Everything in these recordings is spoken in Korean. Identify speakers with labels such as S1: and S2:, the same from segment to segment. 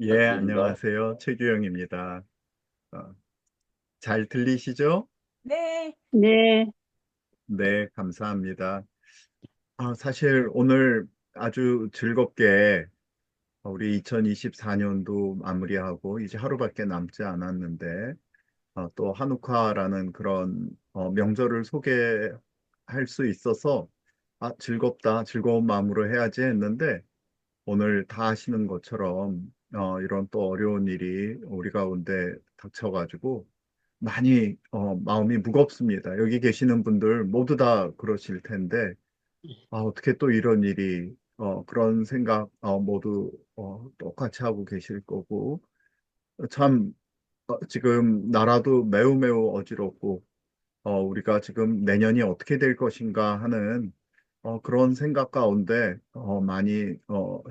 S1: 예,
S2: 입니다.
S1: 안녕하세요. 최규영입니다. 어, 잘 들리시죠?
S3: 네,
S4: 네,
S1: 네, 감사합니다. 사실 오늘 아주 즐겁게 우리 2024년도 마무리하고 이제 하루밖에 남지 않았는데 또 한우카라는 그런 명절을 소개할 수 있어서 즐겁다, 즐거운 마음으로 해야지 했는데 오늘 다 아시는 것처럼 이런 또 어려운 일이 우리 가운데 닥쳐가지고 많이 마음이 무겁습니다. 여기 계시는 분들 모두 다 그러실 텐데 어떻게 또 이런 일이 그런 생각 모두 똑같이 하고 계실 거고 참 지금 나라도 매우 매우 어지럽고 우리가 지금 내년이 어떻게 될 것인가 하는 그런 생각 가운데 많이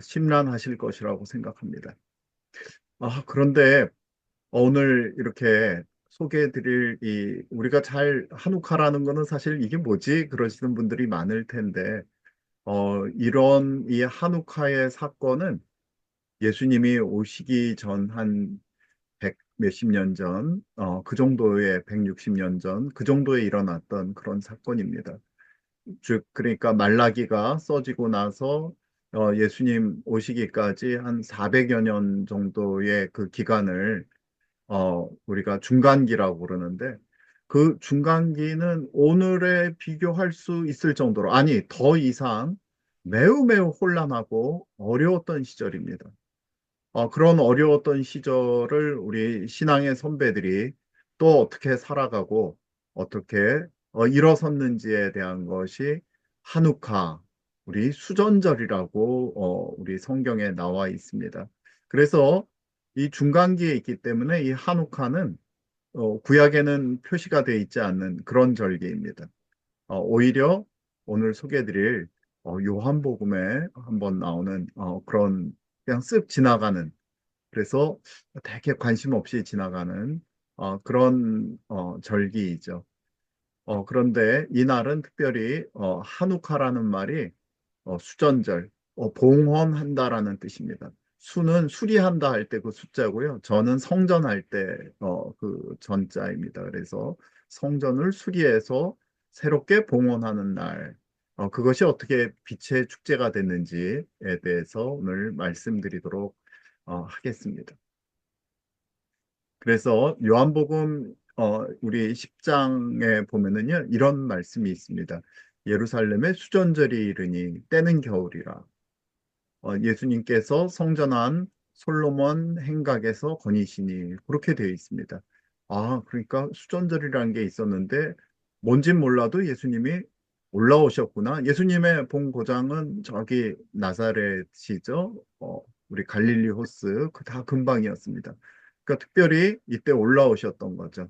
S1: 심란하실 것이라고 생각합니다. 그런데 오늘 이렇게 소개해드릴 우리가 잘 한옥하라는 거는 사실 이게 뭐지? 그러시는 분들이 많을 텐데 이런 이 한우카의 사건은 예수님이 오시기 전 한 백 몇십 년 전, 그 정도의 160년 전, 그 정도에 일어났던 그런 사건입니다. 즉, 그러니까 말라기가 써지고 나서 예수님 오시기까지 한 400여 년 정도의 그 기간을 우리가 중간기라고 그러는데 그 중간기는 오늘에 비교할 수 있을 정도로 아니 더 이상 매우 매우 혼란하고 어려웠던 시절입니다. 그런 어려웠던 시절을 우리 신앙의 선배들이 또 어떻게 살아가고 어떻게 일어섰는지에 대한 것이 한우카, 우리 수전절이라고 우리 성경에 나와 있습니다. 그래서 이 중간기에 있기 때문에 이 한우카는 구약에는 표시가 되어 있지 않는 그런 절기입니다. 오히려 오늘 소개해드릴 요한복음에 한번 나오는 그런 그냥 쓱 지나가는 그래서 되게 관심 없이 지나가는 그런 절기이죠. 그런데 이날은 특별히 한우카라는 말이 수전절, 봉헌한다라는 뜻입니다. 수는 수리한다 할 때 그 숫자고요. 저는 성전할 때 그 전자입니다. 그래서 성전을 수리해서 새롭게 봉헌하는 날. 그것이 어떻게 빛의 축제가 됐는지에 대해서 오늘 말씀드리도록 하겠습니다. 그래서 요한복음 우리 10장에 보면은요 이런 말씀이 있습니다. 예루살렘에 수전절이 이르니 때는 겨울이라. 예수님께서 성전한 솔로몬 행각에서 거니시니 그렇게 되어 있습니다. 그러니까 수전절이라는 게 있었는데 뭔진 몰라도 예수님이 올라오셨구나. 예수님의 본고장은 저기 나사렛이죠. 우리 갈릴리 호스 그 다 근방이었습니다. 그러니까 특별히 이때 올라오셨던 거죠.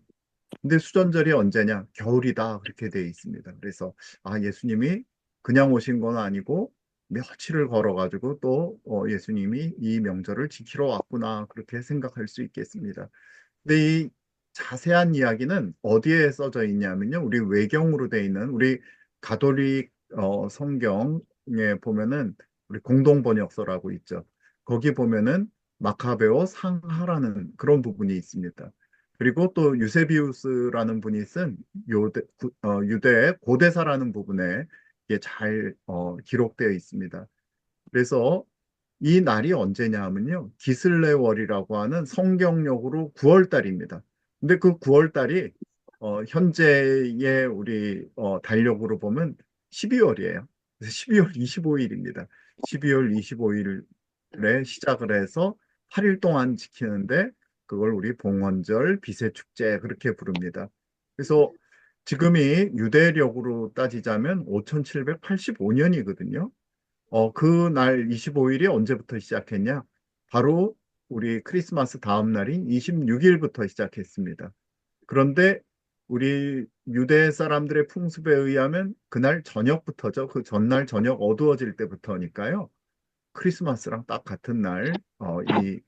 S1: 근데 수전절이 언제냐? 겨울이다. 그렇게 되어 있습니다. 그래서 예수님이 그냥 오신 건 아니고 며칠을 걸어가지고 또 예수님이 이 명절을 지키러 왔구나. 그렇게 생각할 수 있겠습니다. 근데 이 자세한 이야기는 어디에 써져 있냐면요. 우리 외경으로 되어 있는 우리 가톨릭 성경에 보면은 우리 공동번역서라고 있죠. 거기 보면은 마카베오 상하라는 그런 부분이 있습니다. 그리고 또 유세비우스라는 분이 쓴 유대 고대사라는 부분에 이게 잘 기록되어 있습니다. 그래서 이 날이 언제냐 하면요. 기슬레월이라고 하는 성경력으로 9월 달입니다. 근데 그 9월 달이 현재의 우리 달력으로 보면 12월이에요. 12월 25일입니다. 12월 25일에 시작을 해서 8일 동안 지키는데 그걸 우리 봉헌절, 비세축제 그렇게 부릅니다. 그래서 지금이 유대력으로 따지자면 5785년이거든요. 그날 25일이 언제부터 시작했냐? 바로 우리 크리스마스 다음 날인 26일부터 시작했습니다. 그런데 우리 유대 사람들의 풍습에 의하면 그날 저녁부터죠. 그 전날 저녁 어두워질 때부터니까요. 크리스마스랑 딱 같은 날, 이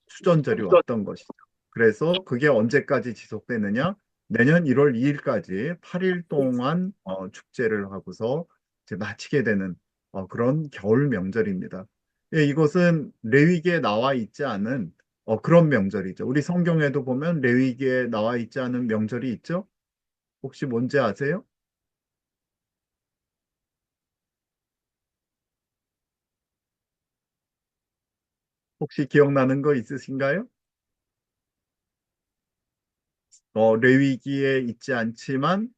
S1: 수전절이 왔던 것이죠. 그래서 그게 언제까지 지속되느냐? 내년 1월 2일까지 8일 동안 축제를 하고서 이제 마치게 되는 그런 겨울 명절입니다. 예, 이것은 레위기에 나와 있지 않은 그런 명절이죠. 우리 성경에도 보면 레위기에 나와 있지 않은 명절이 있죠? 혹시 뭔지 아세요? 혹시 기억나는 거 있으신가요? 레위기에 있지 않지만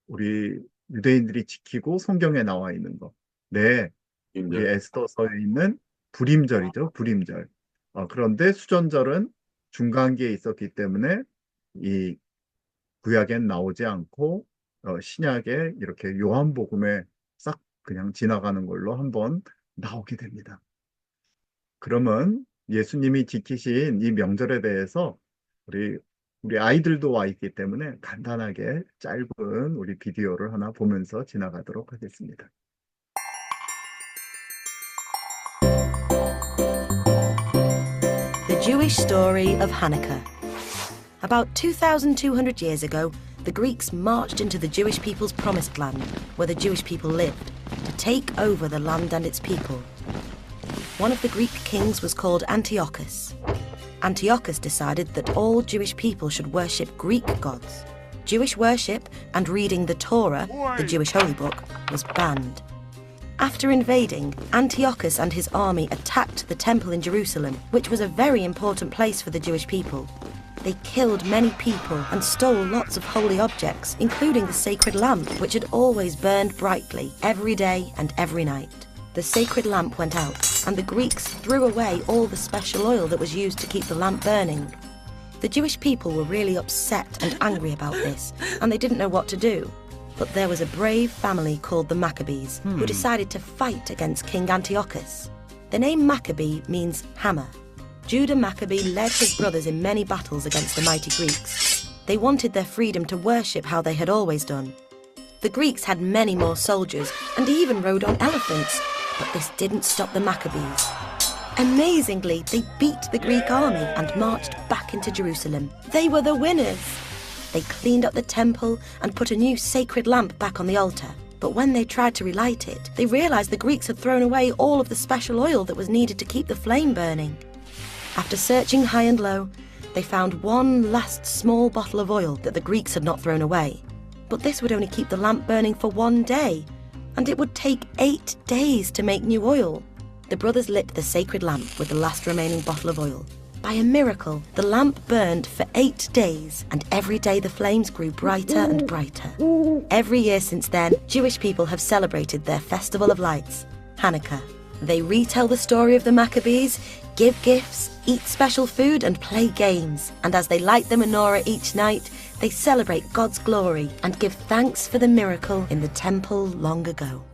S1: 우리 유대인들이 지키고 성경에 나와 있는 거. 네, 우리
S2: 임절.
S1: 에스더서에 있는 불임절이죠. 불임절. 그런데 수전절은 중간기에 있었기 때문에 이 구약엔 나오지 않고 신약에 이렇게 요한복음에 싹 그냥 지나가는 걸로 한번 나오게 됩니다. 그러면 예수님이 지키신 이 명절에 대해서 우리 우리 아이들도 와 있기 때문에 간단하게 짧은 우리 비디오를 하나 보면서 지나가도록 하겠습니다.
S3: The Jewish story of Hanukkah. About 2,200 years ago, the Greeks marched into the Jewish people's promised land, where the Jewish people lived, to take over the land and its people. One of the Greek kings was called Antiochus. Antiochus decided that all Jewish people should worship Greek gods. Jewish worship and reading the Torah, the Jewish holy book, was banned. After invading, Antiochus and his army attacked the temple in Jerusalem, which was a very important place for the Jewish people. They killed many people and stole lots of holy objects, including the sacred lamp, which had always burned brightly every day and every night. The sacred lamp went out, and the Greeks threw away all the special oil that was used to keep the lamp burning. The Jewish people were really upset and angry about this, and they didn't know what to do. But there was a brave family called the Maccabees who decided to fight against King Antiochus. The name Maccabee means hammer. Judah Maccabee led his brothers in many battles against the mighty Greeks. They wanted their freedom to worship how they had always done. The Greeks had many more soldiers and even rode on elephants, but this didn't stop the Maccabees. Amazingly, they beat the Greek army and marched back into Jerusalem. They were the winners. They cleaned up the temple and put a new sacred lamp back on the altar. But when they tried to relight it, they realized the Greeks had thrown away all of the special oil that was needed to keep the flame burning. After searching high and low, they found one last small bottle of oil that the Greeks had not thrown away. But this would only keep the lamp burning for 1 day, and it would take 8 days to make new oil. The brothers lit the sacred lamp with the last remaining bottle of oil. By a miracle, the lamp burned for 8 days, and every day the flames grew brighter and brighter. Every year since then, Jewish people have celebrated their festival of lights, Hanukkah. They retell the story of the Maccabees, give gifts, eat special food, and play games. And as they light the menorah each night, they celebrate God's glory and give thanks for the miracle in the temple long ago.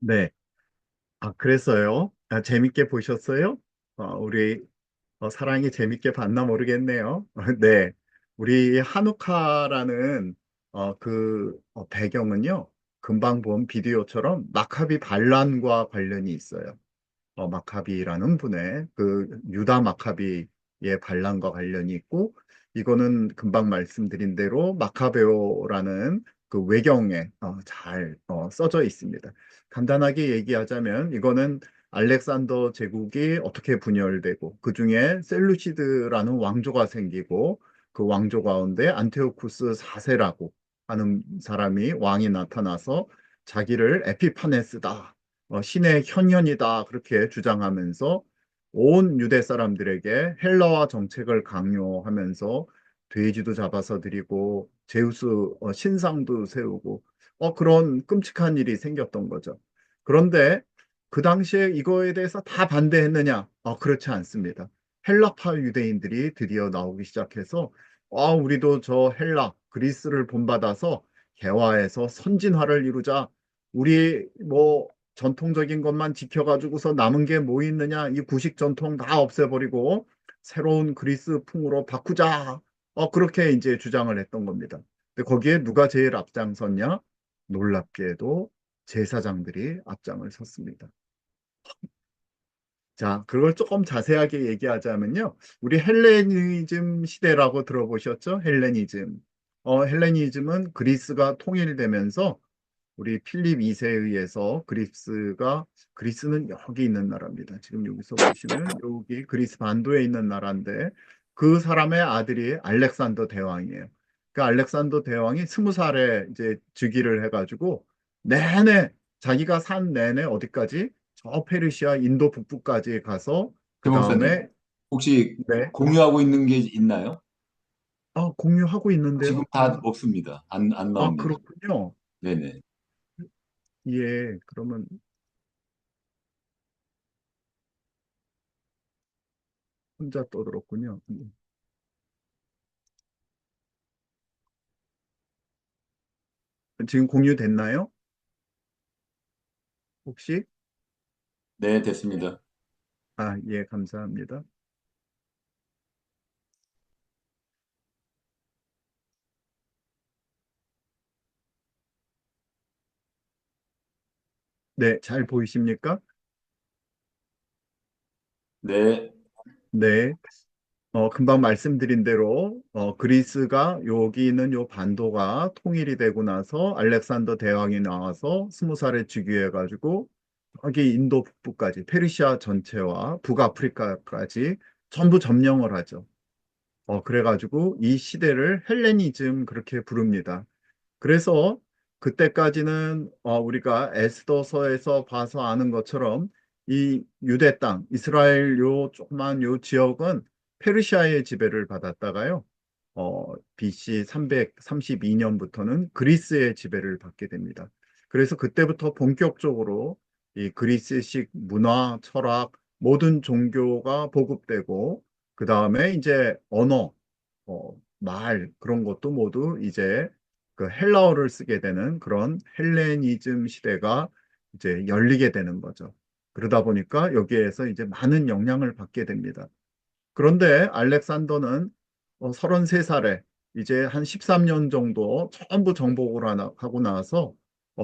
S1: 네. 그래서요. 재밌게 보셨어요? 우리 사랑이 재밌게 봤나 모르겠네요. 네. 우리 한우카라는 배경은요. 금방 본 비디오처럼 마카비 반란과 관련이 있어요. 마카비라는 분의 그 유다 마카비의 반란과 관련이 있고 이거는 금방 말씀드린 대로 마카베오라는 그 외경에 잘 써져 있습니다. 간단하게 얘기하자면 이거는 알렉산더 제국이 어떻게 분열되고 그중에 셀루시드라는 왕조가 생기고 그 왕조 가운데 안티오쿠스 4세라고 하는 사람이 왕이 나타나서 자기를 에피파네스다 신의 현현이다 그렇게 주장하면서 온 유대 사람들에게 헬라화 정책을 강요하면서 돼지도 잡아서 드리고 제우스 신상도 세우고 그런 끔찍한 일이 생겼던 거죠. 그런데 그 당시에 이거에 대해서 다 반대했느냐? 그렇지 않습니다. 헬라파 유대인들이 드디어 나오기 시작해서 우리도 저 헬라, 그리스를 본받아서 개화해서 선진화를 이루자. 우리 뭐 전통적인 것만 지켜가지고서 남은 게 뭐 있느냐? 이 구식 전통 다 없애버리고 새로운 그리스풍으로 바꾸자. 그렇게 이제 주장을 했던 겁니다. 근데 거기에 누가 제일 앞장섰냐? 놀랍게도 제사장들이 앞장을 섰습니다. 자, 그걸 조금 자세하게 얘기하자면요. 우리 헬레니즘 시대라고 들어보셨죠? 헬레니즘. 헬레니즘은 그리스가 통일되면서 우리 필립 2세에 의해서 그리스는 여기 있는 나라입니다. 지금 여기서 보시면 여기 그리스 반도에 있는 나라인데 그 사람의 아들이 알렉산더 대왕이에요. 그 알렉산더 대왕이 20살에 이제 즉위를 해가지고 내내 자기가 산 내내 어디까지? 저 페르시아 인도 북부까지 가서 그
S2: 최 목사님,
S1: 다음에
S2: 혹시
S1: 네,
S2: 공유하고 있는 게 있나요?
S1: 공유하고
S2: 지금
S1: 있는데요.
S2: 다 없습니다. 안 나옵니다.
S1: 그렇군요.
S2: 네네.
S1: 예, 그러면 혼자 떠들었군요. 지금 공유됐나요? 혹시?
S2: 네, 됐습니다.
S1: 예, 감사합니다. 네, 잘 보이십니까?
S2: 네,
S1: 네, 금방 말씀드린 대로, 그리스가 여기 있는 요 반도가 통일이 되고 나서 알렉산더 대왕이 나와서 20살에 즉위해가지고 여기 인도 북부까지, 페르시아 전체와 북아프리카까지 전부 점령을 하죠. 그래가지고 이 시대를 헬레니즘 그렇게 부릅니다. 그래서 그때까지는 우리가 에스더서에서 봐서 아는 것처럼 이 유대 땅, 이스라엘 요 조그만 요 지역은 페르시아의 지배를 받았다가요. BC 332년부터는 그리스의 지배를 받게 됩니다. 그래서 그때부터 본격적으로 이 그리스식 문화, 철학, 모든 종교가 보급되고 그 다음에 이제 언어, 말 그런 것도 모두 이제 그 헬라어를 쓰게 되는 그런 헬레니즘 시대가 이제 열리게 되는 거죠. 그러다 보니까 여기에서 이제 많은 영향을 받게 됩니다. 그런데 알렉산더는 33살에 이제 한 13년 정도 전부 정복을 하고 나서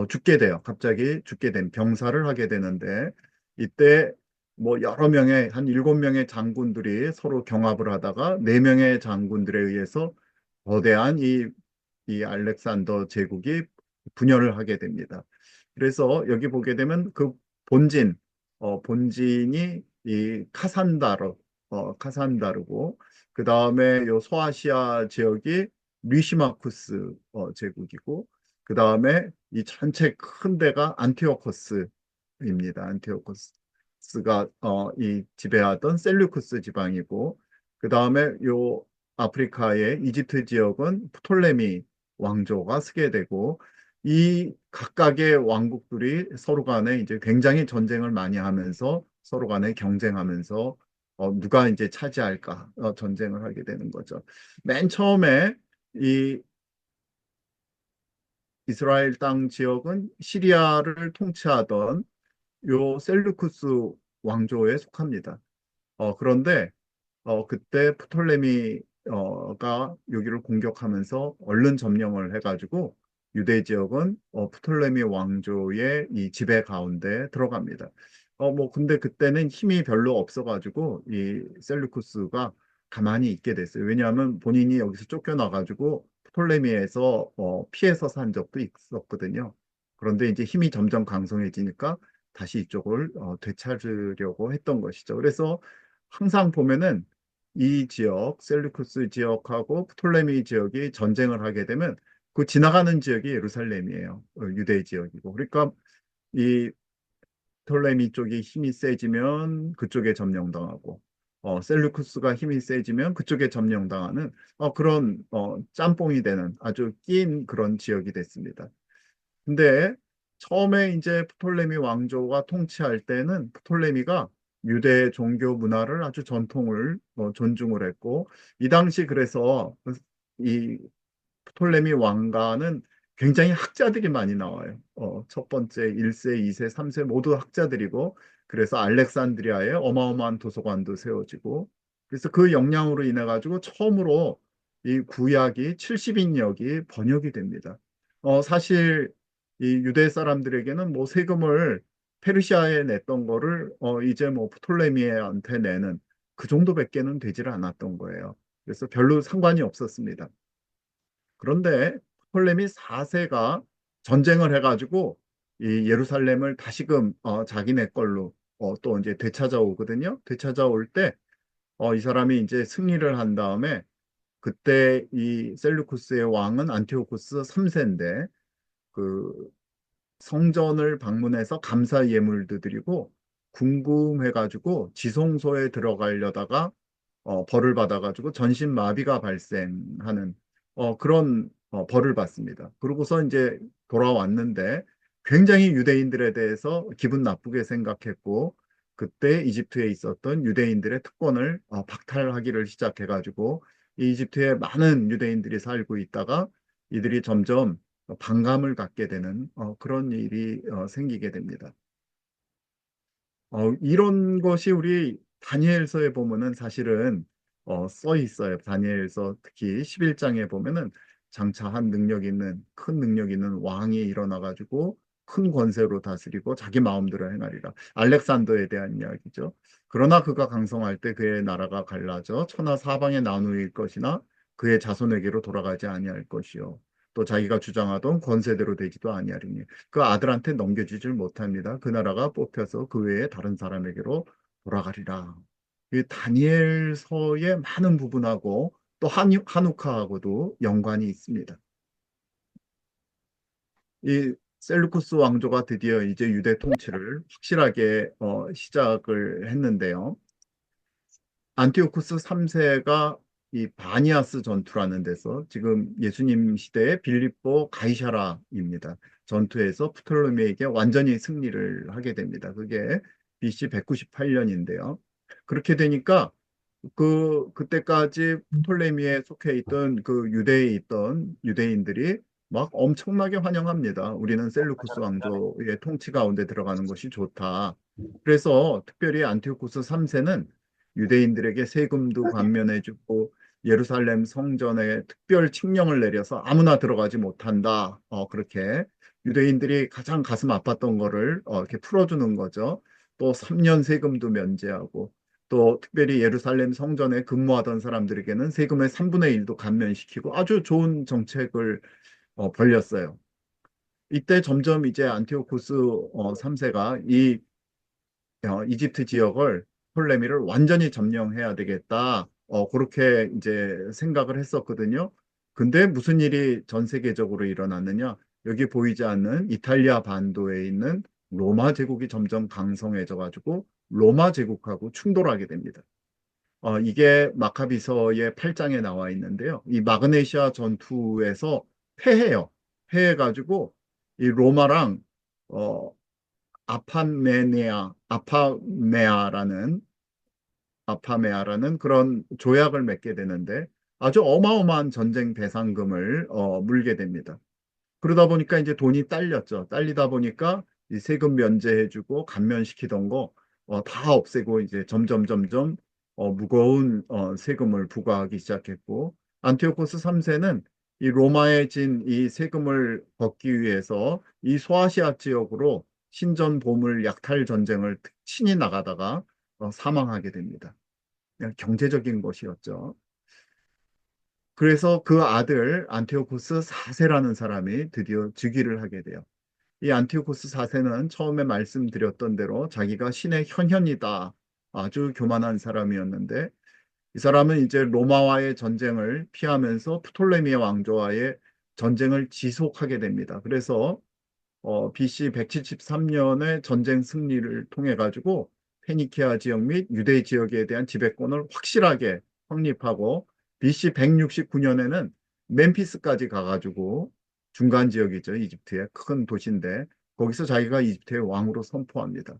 S1: 죽게 돼요. 갑자기 죽게 된 병사를 하게 되는데 이때 뭐 여러 명의 한 7명의 장군들이 서로 경합을 하다가 4명의 장군들에 의해서 거대한 이 알렉산더 제국이 분열을 하게 됩니다. 그래서 여기 보게 되면 그 본진, 본진이 이 카산다르고, 그 다음에 요 소아시아 지역이 리시마쿠스 제국이고, 그 다음에 이 전체 큰 데가 안티오코스입니다. 안티오코스가 이 지배하던 셀류쿠스 지방이고, 그 다음에 요 아프리카의 이집트 지역은 프톨레미 왕조가 쓰게 되고, 이 각각의 왕국들이 서로 간에 이제 굉장히 전쟁을 많이 하면서 서로 간에 경쟁하면서 누가 이제 차지할까 전쟁을 하게 되는 거죠. 맨 처음에 이 이스라엘 땅 지역은 시리아를 통치하던 요 셀루쿠스 왕조에 속합니다. 그런데 그때 프톨레미가 여기를 공격하면서 얼른 점령을 해가지고 유대 지역은 프톨레미 왕조의 이 지배 가운데 들어갑니다. 뭐 근데 그때는 힘이 별로 없어가지고 이 셀루쿠스가 가만히 있게 됐어요. 왜냐하면 본인이 여기서 쫓겨나가지고 프톨레미에서 피해서 산 적도 있었거든요. 그런데 이제 힘이 점점 강성해지니까 다시 이쪽을 되찾으려고 했던 것이죠. 그래서 항상 보면은 이 지역, 셀루쿠스 지역하고 프톨레미 지역이 전쟁을 하게 되면 그 지나가는 지역이 예루살렘이에요. 유대 지역이고. 그러니까 이 프톨레미 쪽이 힘이 세지면 그쪽에 점령당하고, 셀루쿠스가 힘이 세지면 그쪽에 점령당하는 그런 짬뽕이 되는 아주 낀 그런 지역이 됐습니다. 근데 처음에 이제 프톨레미 왕조가 통치할 때는 프톨레미가 유대 종교 문화를 아주 전통을 존중을 했고 이 당시 그래서 이 프톨레미 왕가는 굉장히 학자들이 많이 나와요. 첫 번째 1세, 2세, 3세 모두 학자들이고 그래서 알렉산드리아에 어마어마한 도서관도 세워지고 그래서 그 영향으로 인해 가지고 처음으로 이 구약이 70인역이 번역이 됩니다. 사실 이 유대 사람들에게는 뭐 세금을 페르시아에 냈던 거를 이제 뭐 프톨레미한테 내는 그 정도밖에는 되지를 않았던 거예요. 그래서 별로 상관이 없었습니다. 그런데 톨레미 4세가 전쟁을 해가지고 이 예루살렘을 다시금 자기네 걸로 또 이제 되찾아오거든요. 되찾아올 때 이 사람이 이제 승리를 한 다음에 그때 이 셀루쿠스의 왕은 안티오코스 3세인데 그 성전을 방문해서 감사 예물도 드리고 궁금해가지고 지성소에 들어가려다가 벌을 받아가지고 전신 마비가 발생하는 그런 벌을 받습니다. 그러고서 이제 돌아왔는데 굉장히 유대인들에 대해서 기분 나쁘게 생각했고 그때 이집트에 있었던 유대인들의 특권을 박탈하기를 시작해가지고 이 이집트에 많은 유대인들이 살고 있다가 이들이 점점 반감을 갖게 되는 그런 일이 생기게 됩니다. 이런 것이 우리 다니엘서에 보면은 사실은 써 있어요. 다니엘서 특히 11장에 보면은 장차 한 능력 있는 큰 능력 있는 왕이 일어나 가지고 큰 권세로 다스리고 자기 마음대로 행하리라. 알렉산더에 대한 이야기죠. 그러나 그가 강성할 때 그의 나라가 갈라져 천하 사방에 나누일 것이나 그의 자손에게로 돌아가지 아니할 것이요. 또 자기가 주장하던 권세대로 되지도 아니하리니 그 아들한테 넘겨주질 못합니다. 그 나라가 뽑혀서 그 외에 다른 사람에게로 돌아가리라. 이 다니엘서의 많은 부분하고 또 한우카하고도 연관이 있습니다. 이 셀루쿠스 왕조가 드디어 이제 유대 통치를 확실하게 시작을 했는데요. 안티오쿠스 3세가 이 바니아스 전투라는 데서 지금 예수님 시대의 빌립보 가이사라입니다. 전투에서 프톨레미에게 완전히 승리를 하게 됩니다. 그게 BC 198년인데요. 그렇게 되니까 그때까지 프톨레미에 속해 있던 그 유대에 있던 유대인들이 막 엄청나게 환영합니다. 우리는 셀루쿠스 왕조의 통치 가운데 들어가는 것이 좋다. 그래서 특별히 안티오쿠스 3세는 유대인들에게 세금도 감면해주고 예루살렘 성전에 특별 칙령을 내려서 아무나 들어가지 못한다. 그렇게 유대인들이 가장 가슴 아팠던 거를 이렇게 풀어주는 거죠. 또 3년 세금도 면제하고 또 특별히 예루살렘 성전에 근무하던 사람들에게는 세금의 3분의 1도 감면시키고 아주 좋은 정책을 벌렸어요. 이때 점점 이제 안티오코스 3세가 이 이집트 지역을 톨레미를 완전히 점령해야 되겠다. 그렇게 이제 생각을 했었거든요. 근데 무슨 일이 전 세계적으로 일어났느냐? 여기 보이지 않는 이탈리아 반도에 있는 로마 제국이 점점 강성해져 가지고 로마 제국하고 충돌하게 됩니다. 이게 마카비서의 8장에 나와 있는데요. 이 마그네시아 전투에서 패해요. 패해가지고 이 로마랑 어, 아파메아라는 그런 조약을 맺게 되는데 아주 어마어마한 전쟁 배상금을 물게 됩니다. 그러다 보니까 이제 돈이 딸렸죠. 딸리다 보니까 이 세금 면제해주고 감면시키던 거 다 없애고 이제 점점 무거운 세금을 부과하기 시작했고 안티오코스 3세는 이 로마에 진 이 세금을 걷기 위해서 이 소아시아 지역으로 신전 보물 약탈 전쟁을 친히 나가다가 사망하게 됩니다. 그냥 경제적인 것이었죠. 그래서 그 아들 안티오코스 4세라는 사람이 드디어 즉위를 하게 돼요. 이 안티오코스 4세는 처음에 말씀드렸던 대로 자기가 신의 현현이다. 아주 교만한 사람이었는데 이 사람은 이제 로마와의 전쟁을 피하면서 프톨레미의 왕조와의 전쟁을 지속하게 됩니다. 그래서 BC 173년에 전쟁 승리를 통해 가지고 페니키아 지역 및 유대 지역에 대한 지배권을 확실하게 확립하고 BC 169년에는 멤피스까지 가가지고 중간 지역이죠. 이집트의 큰 도시인데 거기서 자기가 이집트의 왕으로 선포합니다.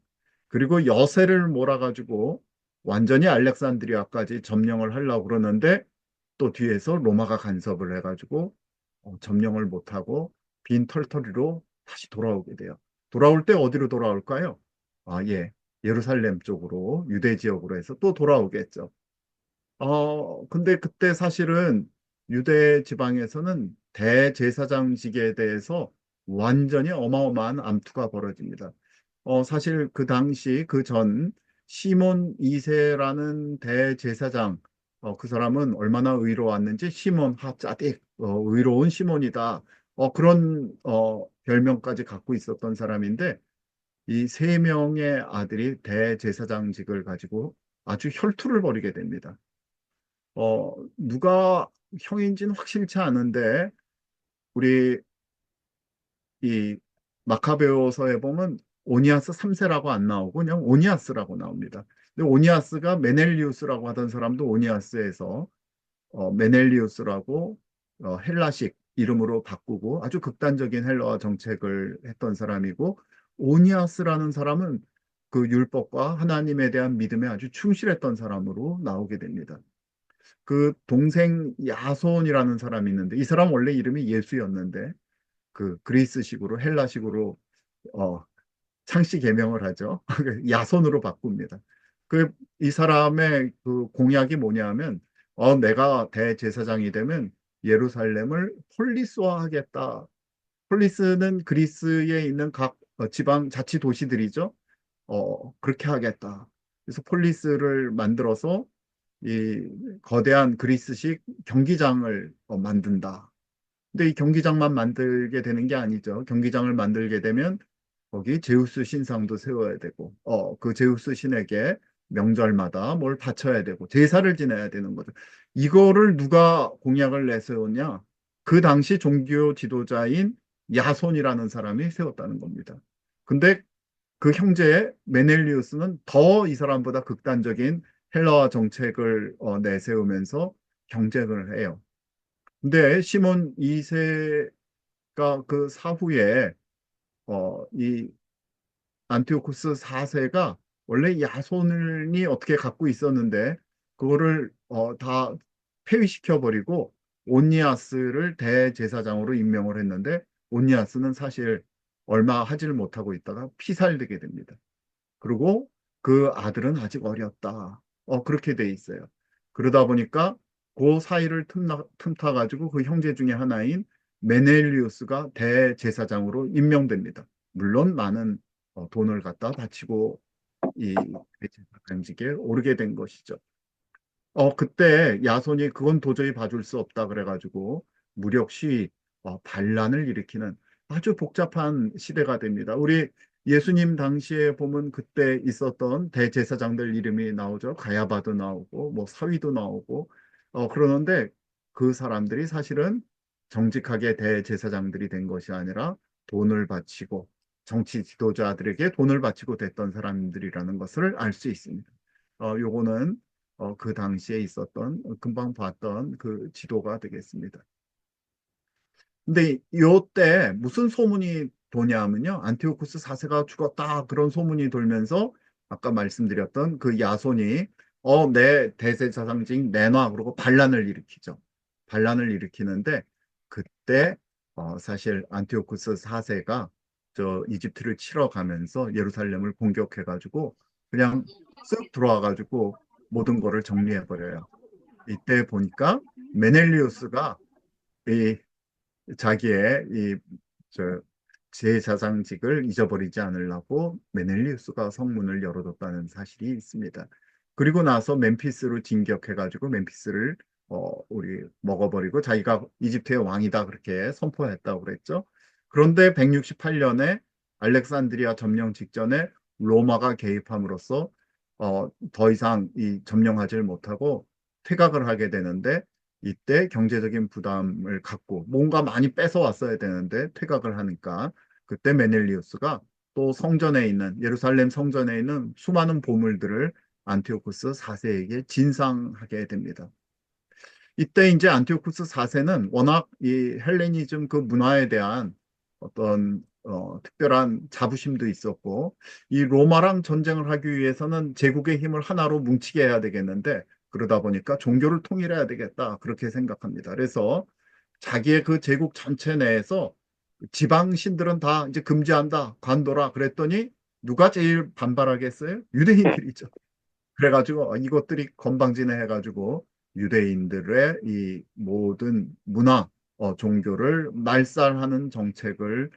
S1: 그리고 여세를 몰아가지고 완전히 알렉산드리아까지 점령을 하려고 그러는데 또 뒤에서 로마가 간섭을 해가지고 점령을 못하고 빈 털터리로 다시 돌아오게 돼요. 돌아올 때 어디로 돌아올까요? 아, 예. 예루살렘 쪽으로, 유대 지역으로 해서 또 돌아오겠죠. 근데 그때 사실은 유대 지방에서는 대제사장직에 대해서 완전히 어마어마한 암투가 벌어집니다. 사실 그 당시 그 전 시몬 2세라는 대제사장, 그 사람은 얼마나 의로웠는지 시몬 하짜딕, 의로운 시몬이다. 그런 별명까지 갖고 있었던 사람인데 이 세 명의 아들이 대제사장직을 가지고 아주 혈투를 벌이게 됩니다. 누가 형인지는 확실치 않은데 우리 이 마카베오서에 보면 오니아스 3세라고 안 나오고 그냥 오니아스라고 나옵니다. 근데 오니아스가 메넬리우스라고 하던 사람도 오니아스에서 메넬리우스라고 헬라식 이름으로 바꾸고 아주 극단적인 헬라어 정책을 했던 사람이고 오니아스라는 사람은 그 율법과 하나님에 대한 믿음에 아주 충실했던 사람으로 나오게 됩니다. 그 동생 야손이라는 사람이 있는데 이 사람 원래 이름이 예수였는데 그 그리스식으로 헬라식으로 어, 창씨 개명을 하죠. 야손으로 바꿉니다. 그 이 사람의 그 공약이 뭐냐면 내가 대제사장이 되면 예루살렘을 폴리스화하겠다. 폴리스는 그리스에 있는 각 지방 자치 도시들이죠. 그렇게 하겠다. 그래서 폴리스를 만들어서 이 거대한 그리스식 경기장을 만든다. 근데 이 경기장만 만들게 되는 게 아니죠. 경기장을 만들게 되면 거기 제우스 신상도 세워야 되고, 그 제우스 신에게 명절마다 뭘 바쳐야 되고, 제사를 지내야 되는 거죠. 이거를 누가 공약을 내세웠냐? 그 당시 종교 지도자인 야손이라는 사람이 세웠다는 겁니다. 근데 그 형제 메넬리우스는 더 이 사람보다 극단적인 헬라화 정책을 내세우면서 경쟁을 해요. 근데 시몬 2세가 그 사후에 이 안티오쿠스 4세가 원래 야손이 어떻게 갖고 있었는데 그거를 다 폐위시켜 버리고 온니아스를 대제사장으로 임명을 했는데 온니아스는 사실 얼마 하지를 못하고 있다가 피살되게 됩니다. 그리고 그 아들은 아직 어렸다. 그렇게 돼 있어요. 그러다 보니까 그 사이를 틈타 가지고 그 형제 중에 하나인 메넬리우스가 대제사장으로 임명됩니다. 물론 많은 돈을 갖다 바치고 이 대제사장직에 오르게 된 것이죠. 그때 야손이 그건 도저히 봐줄 수 없다 그래가지고 무력 시위, 반란을 일으키는 아주 복잡한 시대가 됩니다. 우리 예수님 당시에 보면 그때 있었던 대제사장들 이름이 나오죠. 가야바도 나오고 뭐 사위도 나오고 그러는데 그 사람들이 사실은 정직하게 대제사장들이 된 것이 아니라 돈을 바치고 정치 지도자들에게 돈을 바치고 됐던 사람들이라는 것을 알 수 있습니다. 요거는 그 당시에 있었던 금방 봤던 그 지도가 되겠습니다. 근데 요때 무슨 소문이 도냐면요. 안티오쿠스 4세가 죽었다 그런 소문이 돌면서 아까 말씀드렸던 그 야손이 내 대제사장직 내놔 그러고 반란을 일으키죠. 반란을 일으키는데 그때 사실 안티오쿠스 4세가 저 이집트를 치러 가면서 예루살렘을 공격해 가지고 그냥 쓱 들어와 가지고 모든 거를 정리해 버려요. 이때 보니까 메넬리우스가 이 자기의 저 제사장직을 잊어버리지 않으려고 메넬리우스가 성문을 열어뒀다는 사실이 있습니다. 그리고 나서 멤피스로 진격해가지고 멤피스를 우리 먹어버리고 자기가 이집트의 왕이다 그렇게 선포했다고 그랬죠. 그런데 168년에 알렉산드리아 점령 직전에 로마가 개입함으로써 더 이상 이 점령하지를 못하고 퇴각을 하게 되는데 이때 경제적인 부담을 갖고 뭔가 많이 뺏어 왔어야 되는데 퇴각을 하니까 그때 메넬리우스가 또 성전에 있는 예루살렘 성전에 있는 수많은 보물들을 안티오쿠스 4세에게 진상하게 됩니다. 이때 이제 안티오쿠스 4세는 워낙 이 헬레니즘 그 문화에 대한 어떤 특별한 자부심도 있었고, 이 로마랑 전쟁을 하기 위해서는 제국의 힘을 하나로 뭉치게 해야 되겠는데, 그러다 보니까 종교를 통일해야 되겠다, 그렇게 생각합니다. 그래서 자기의 그 제국 전체 내에서 지방 신들은 다 이제 금지한다, 관둬라 그랬더니 누가 제일 반발하겠어요? 유대인들이죠. 그래가지고 이것들이 건방지네 해가지고 유대인들의 이 모든 문화, 종교를 말살하는 정책을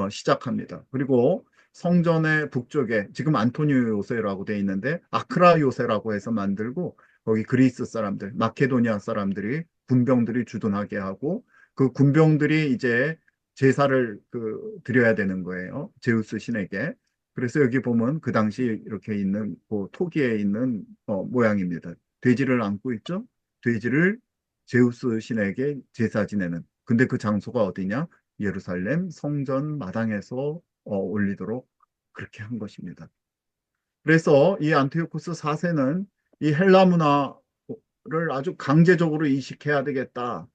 S1: 시작합니다. 그리고 성전의 북쪽에 지금 안토니오 요새라고 돼 있는데 아크라 요새라고 해서 만들고 거기 그리스 사람들, 마케도니아 사람들이 군병들이 주둔하게 하고 그 군병들이 이제 제사를 드려야 되는 거예요. 제우스 신에게. 그래서 여기 보면 그 당시 이렇게 있는 그 토기에 있는 모양입니다. 돼지를 안고 있죠. 돼지를 제우스 신에게 제사 지내는. 근데 그 장소가 어디냐? 예루살렘 성전 마당에서 올리도록 그렇게 한 것입니다. 그래서 이 안티오코스 4세는 이 헬라 문화를 아주 강제적으로 이식해야 되겠다.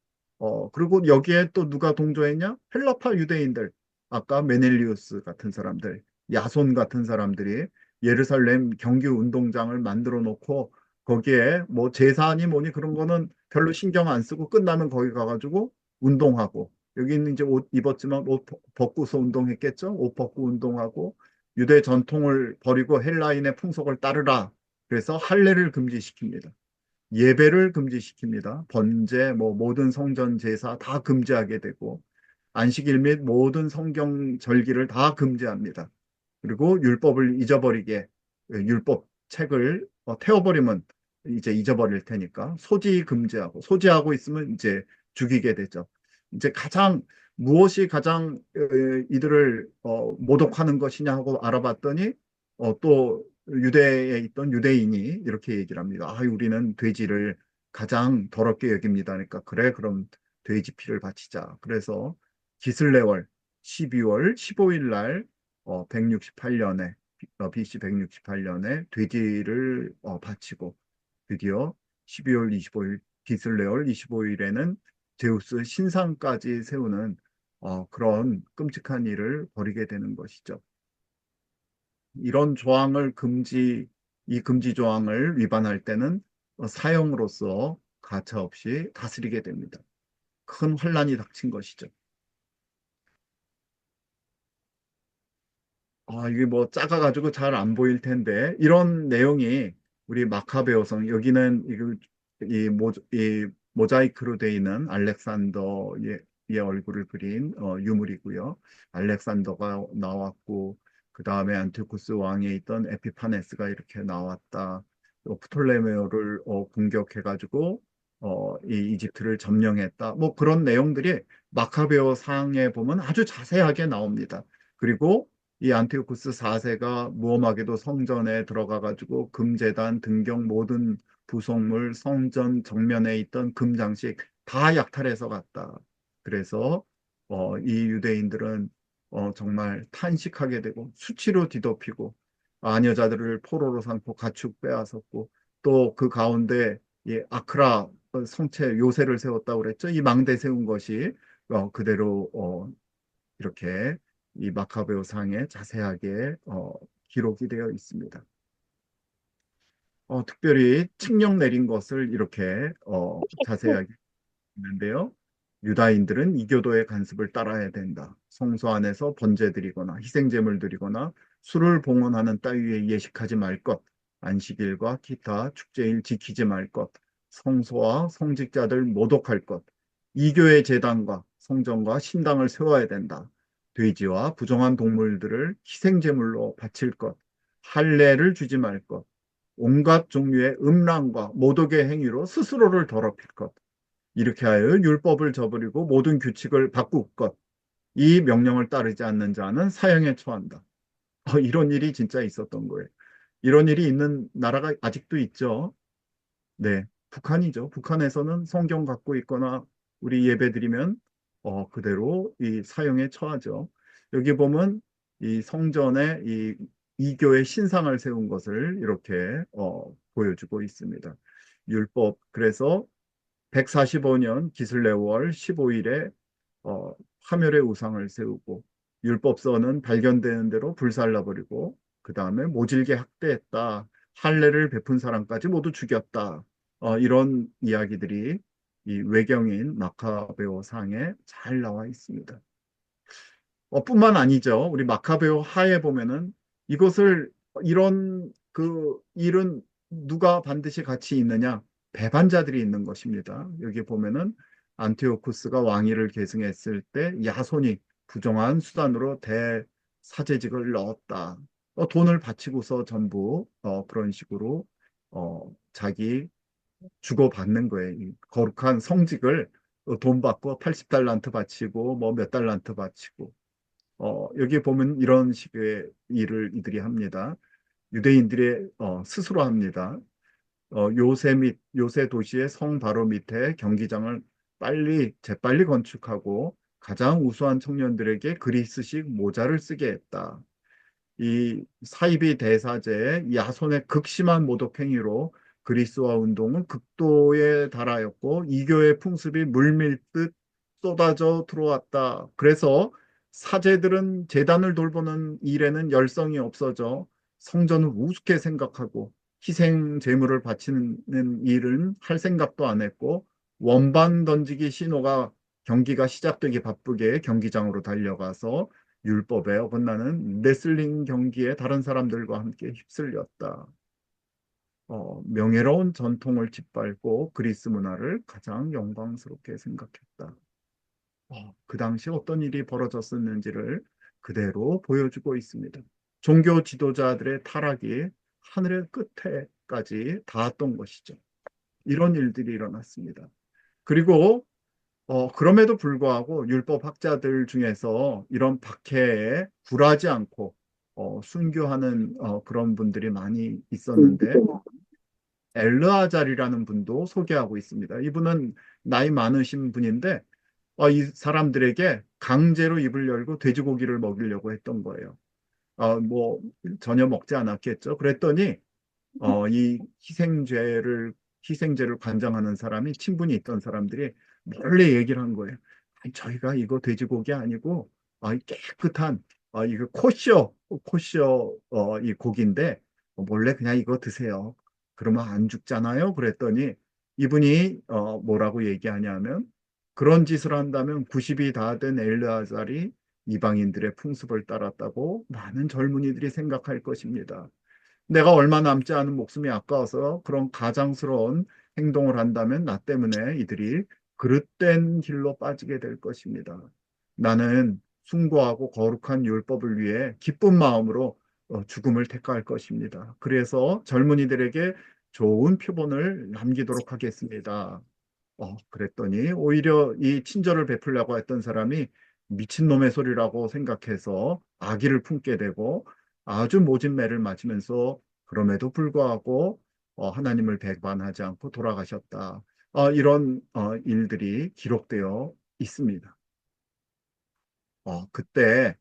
S1: 그리고 여기에 또 누가 동조했냐? 헬라파 유대인들. 아까 메넬리우스 같은 사람들, 야손 같은 사람들이 예루살렘 경기 운동장을 만들어 놓고 거기에 뭐 제사니 뭐니 그런 거는 별로 신경 안 쓰고 끝나면 거기 가가지고 운동하고 여기는 이제 옷 입었지만 옷 벗고서 운동했겠죠? 옷 벗고 운동하고 유대 전통을 버리고 헬라인의 풍속을 따르라. 그래서 할례를 금지시킵니다. 예배를 금지시킵니다. 번제, 뭐 모든 성전 제사 다 금지하게 되고 안식일 및 모든 성경 절기를 다 금지합니다. 그리고 율법을 잊어버리게 율법 책을 태워버리면 이제 잊어버릴 테니까 소지 금지하고 소지하고 있으면 이제 죽이게 되죠. 이제 가장 무엇이 가장 이들을 모독하는 것이냐 하고 알아봤더니 또 유대에 있던 유대인이 이렇게 얘기를 합니다. 우리는 돼지를 가장 더럽게 여깁니다. 그러니까 그래 그럼 돼지 피를 바치자. 그래서 기슬레월 12월 15일 날 168년에 BC 168년에 돼지를 바치고 드디어 12월 25일 기슬레월 25일에는 제우스 신상까지 세우는 그런 끔찍한 일을 벌이게 되는 것이죠. 이런 이 금지 조항을 위반할 때는 사형으로서 가차없이 다스리게 됩니다. 큰 환란이 닥친 것이죠. 이게 뭐 작아가지고 잘 안 보일 텐데 이런 내용이 우리 마카베오성 여기는 이 모자이크로 되어 있는 알렉산더의 얼굴을 그린 유물이고요. 알렉산더가 나왔고 그 다음에 안티오쿠스 왕에 있던 에피파네스가 이렇게 나왔다. 또 프톨레메오를 공격해가지고 이 이집트를 점령했다. 뭐 그런 내용들이 마카베오 상에 보면 아주 자세하게 나옵니다. 그리고 이 안티오쿠스 4세가 무엄하게도 성전에 들어가 가지고 금제단 등경 모든 부속물 성전 정면에 있던 금장식 다 약탈해서 갔다. 그래서 이 유대인들은 정말 탄식하게 되고 수치로 뒤덮이고 아녀자들을 포로로 삼고 가축 빼앗았고 또 그 가운데 이 아크라 성체 요새를 세웠다고 그랬죠. 이 망대 세운 것이 그대로 이렇게 이 마카베오 상에 자세하게 기록이 되어 있습니다. 특별히 칙령 내린 것을 이렇게 자세하게 있는데요. 유다인들은 이교도의 간습을 따라야 된다. 성소 안에서 번제 드리거나 희생제물 드리거나 술을 봉헌하는 따위에 예식하지 말 것. 안식일과 기타 축제일 지키지 말 것. 성소와 성직자들 모독할 것. 이교의 제단과 성전과 신당을 세워야 된다. 돼지와 부정한 동물들을 희생제물로 바칠 것. 할례를 주지 말 것. 온갖 종류의 음란과 모독의 행위로 스스로를 더럽힐 것. 이렇게 하여 율법을 저버리고 모든 규칙을 바꿀 것. 이 명령을 따르지 않는 자는 사형에 처한다. 이런 일이 진짜 있었던 거예요. 이런 일이 있는 나라가 아직도 있죠. 네, 북한이죠. 북한에서는 성경 갖고 있거나 우리 예배드리면 그대로 이 사형에 처하죠. 여기 보면 이 성전에 이 이교의 신상을 세운 것을 이렇게 보여주고 있습니다. 율법 그래서 145년 기슬레월 15일에 화멸의 우상을 세우고 율법서는 발견되는 대로 불살라버리고 그 다음에 모질게 학대했다. 할례를 베푼 사람까지 모두 죽였다. 이런 이야기들이 이 외경인 마카베오 상에 잘 나와 있습니다. 뿐만 아니죠. 우리 마카베오 하에 보면은 이것을 이런 그 일은 누가 반드시 같이 있느냐? 배반자들이 있는 것입니다. 여기 보면은 안티오쿠스가 왕위를 계승했을 때 야손이 부정한 수단으로 대사제직을 넣었다. 돈을 바치고서 전부 그런 식으로 자기 주고받는 거예요. 이 거룩한 성직을 돈 받고 80달란트 바치고 뭐 몇 달란트 바치고 여기 보면 이런 식의 일을 이들이 합니다. 유대인들이 스스로 합니다. 요새 도시의 성 바로 밑에 경기장을 재빨리 건축하고 가장 우수한 청년들에게 그리스식 모자를 쓰게 했다. 이 사이비 대사제의 야손의 극심한 모독 행위로 그리스와 운동은 극도에 달하였고 이교의 풍습이 물밀듯 쏟아져 들어왔다. 그래서 사제들은 제단을 돌보는 일에는 열성이 없어져 성전을 우습게 생각하고 희생 제물을 바치는 일은 할 생각도 안 했고 원반 던지기 신호가 경기가 시작되기 바쁘게 경기장으로 달려가서 율법에 어긋나는 레슬링 경기에 다른 사람들과 함께 휩쓸렸다. 명예로운 전통을 짓밟고 그리스 문화를 가장 영광스럽게 생각했다. 그 당시 어떤 일이 벌어졌었는지를 그대로 보여주고 있습니다. 종교 지도자들의 타락이 하늘의 끝에까지 닿았던 것이죠. 이런 일들이 일어났습니다. 그리고 그럼에도 불구하고 율법학자들 중에서 이런 박해에 굴하지 않고 순교하는 그런 분들이 많이 있었는데 엘르아잘이라는 분도 소개하고 있습니다. 이분은 나이 많으신 분인데 이 사람들에게 강제로 입을 열고 돼지고기를 먹이려고 했던 거예요. 뭐 전혀 먹지 않았겠죠. 그랬더니 이 희생제를 관장하는 사람이 친분이 있던 사람들이 몰래 얘기를 한 거예요. 아니, 저희가 이거 돼지고기 아니고 이 깨끗한 이거 코시어 이 고기인데 몰래 그냥 이거 드세요. 그러면 안 죽잖아요. 그랬더니 이분이 뭐라고 얘기하냐면 그런 짓을 한다면 90이 다 된 엘르아잘이 이방인들의 풍습을 따랐다고 많은 젊은이들이 생각할 것입니다. 내가 얼마 남지 않은 목숨이 아까워서 그런 가장스러운 행동을 한다면 나 때문에 이들이 그릇된 길로 빠지게 될 것입니다. 나는 숭고하고 거룩한 율법을 위해 기쁜 마음으로 죽음을 택할 것입니다. 그래서 젊은이들에게 좋은 표본을 남기도록 하겠습니다. 그랬더니 오히려 이 친절을 베풀려고 했던 사람이 미친놈의 소리라고 생각해서 악의를 품게 되고 아주 모진 매를 맞으면서 그럼에도 불구하고 하나님을 배반하지 않고 돌아가셨다. 이런 일들이 기록되어 있습니다. 그때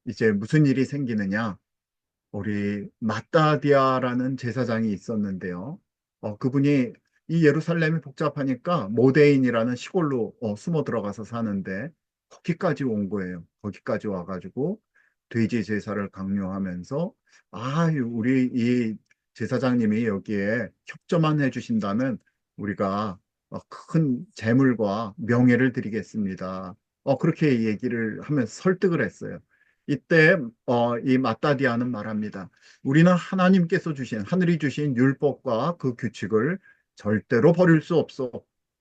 S1: 이제 무슨 일이 생기느냐? 우리 마따디아라는 제사장이 있었는데요. 그분이 이 예루살렘이 복잡하니까 모데인이라는 시골로 숨어 들어가서 사는데 거기까지 온 거예요. 거기까지 와가지고 돼지 제사를 강요하면서 우리 이 제사장님이 여기에 협조만 해주신다면 우리가 큰 재물과 명예를 드리겠습니다. 그렇게 얘기를 하면서 설득을 했어요. 이때 이 마따디아는 말합니다. 우리는 하나님께서 주신 하늘이 주신 율법과 그 규칙을 절대로 버릴 수 없어.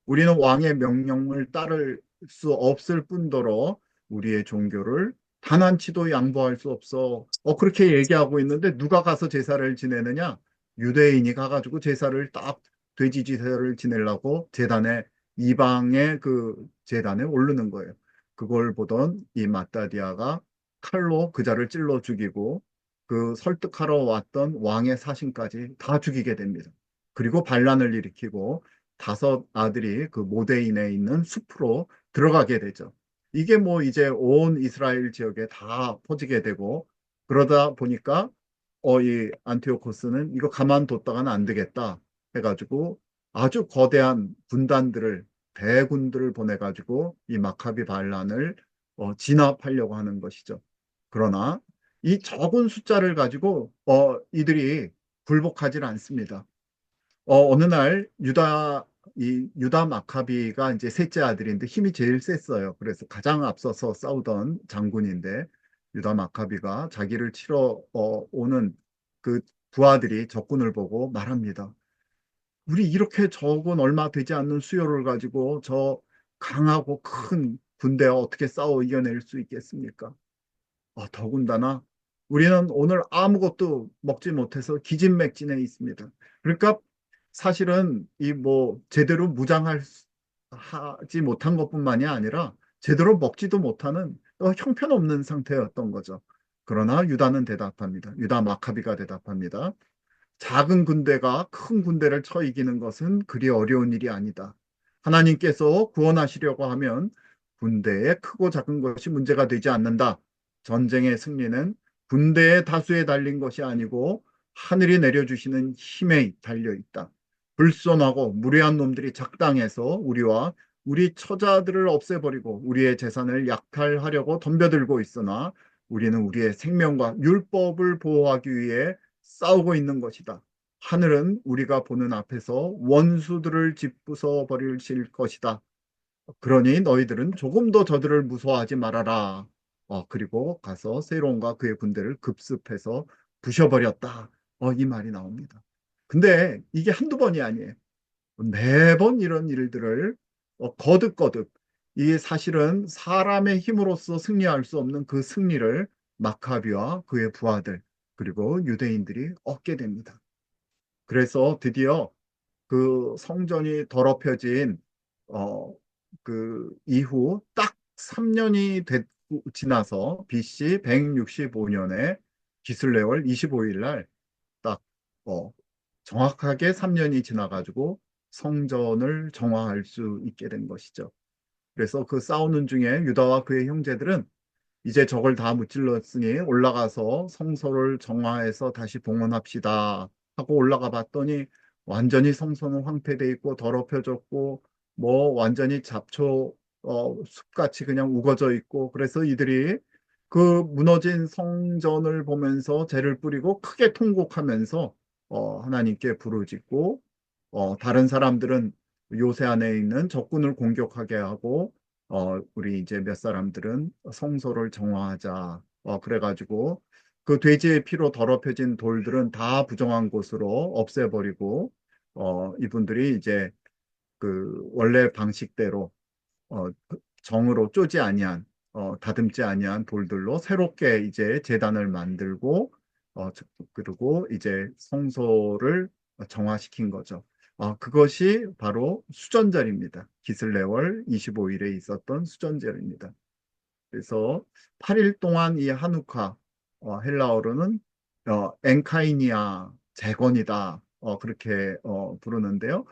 S1: 우리는 왕의 명령을 따를 수 없을 뿐더러 우리의 종교를 단 한치도 양보할 수 없어. 그렇게 얘기하고 있는데 누가 가서 제사를 지내느냐? 유대인이 가가지고 제사를 딱 돼지 제사를 지내려고 이방의 그 제단에 오르는 거예요. 그걸 보던 이 마따디아가 칼로 그자를 찔러 죽이고 그 설득하러 왔던 왕의 사신까지 다 죽이게 됩니다. 그리고 반란을 일으키고 다섯 아들이 그 모데인에 있는 숲으로 들어가게 되죠. 이게 뭐 이제 온 이스라엘 지역에 다 퍼지게 되고 그러다 보니까 이 안티오코스는 이거 가만뒀다가는 안 되겠다 해가지고 아주 거대한 대군들을 보내가지고 이 마카비 반란을 진압하려고 하는 것이죠. 그러나 이 적은 숫자를 가지고 이들이 굴복하지 않습니다. 어느 날 유다 마카비가 이제 셋째 아들인데 힘이 제일 셌어요. 그래서 가장 앞서서 싸우던 장군인데 유다 마카비가 자기를 치러 오는 그 부하들이 적군을 보고 말합니다. 우리 이렇게 적은 얼마 되지 않는 수요를 가지고 저 강하고 큰 군대와 어떻게 싸워 이겨낼 수 있겠습니까? 더군다나 우리는 오늘 아무것도 먹지 못해서 기진맥진해 있습니다. 그러니까 사실은 이 뭐 제대로 하지 못한 것뿐만이 아니라 제대로 먹지도 못하는 형편없는 상태였던 거죠. 그러나 유다는 대답합니다. 유다 마카비가 대답합니다. 작은 군대가 큰 군대를 쳐 이기는 것은 그리 어려운 일이 아니다. 하나님께서 구원하시려고 하면 군대의 크고 작은 것이 문제가 되지 않는다. 전쟁의 승리는 군대의 다수에 달린 것이 아니고 하늘이 내려주시는 힘에 달려 있다. 불손하고 무례한 놈들이 작당해서 우리와 우리 처자들을 없애버리고 우리의 재산을 약탈하려고 덤벼들고 있으나 우리는 우리의 생명과 율법을 보호하기 위해 싸우고 있는 것이다. 하늘은 우리가 보는 앞에서 원수들을 짓부숴 버리실 것이다. 그러니 너희들은 조금 더 저들을 무서워하지 말아라. 그리고 가서 세론과 그의 군대를 급습해서 부셔버렸다. 이 말이 나옵니다. 근데 이게 한두 번이 아니에요. 매번 이런 일들을 거듭거듭 이 사실은 사람의 힘으로써 승리할 수 없는 그 승리를 마카비와 그의 부하들 그리고 유대인들이 얻게 됩니다. 그래서 드디어 그 성전이 더럽혀진 어, 그 이후 딱 3년이 지나서 BC 165년에 기슬레월 25일 날 딱 정확하게 3년이 지나가지고 성전을 정화할 수 있게 된 것이죠. 그래서 그 싸우는 중에 유다와 그의 형제들은 이제 적을 다 무찔렀으니 올라가서 성소를 정화해서 다시 봉헌합시다 하고 올라가 봤더니 완전히 성소는 황폐돼 있고 더럽혀졌고 뭐 완전히 잡초 숲같이 그냥 우거져 있고 그래서 이들이 그 무너진 성전을 보면서 죄를 뿌리고 크게 통곡하면서 하나님께 부르짖고 다른 사람들은 요새 안에 있는 적군을 공격하게 하고 우리 이제 몇 사람들은 성소를 정화하자. 그래가지고 그 돼지의 피로 더럽혀진 돌들은 다 부정한 곳으로 없애버리고 이분들이 이제 그 원래 방식대로 어, 정으로 쪼지 아니한 다듬지 아니한 돌들로 새롭게 이제 제단을 만들고 그리고 이제 성소를 정화시킨 거죠. 그것이 바로 수전절입니다. 기슬레월 25일에 있었던 수전절입니다. 그래서 8일 동안 이 한우카 헬라어로는 엔카이니아 재건이다 그렇게 부르는데요.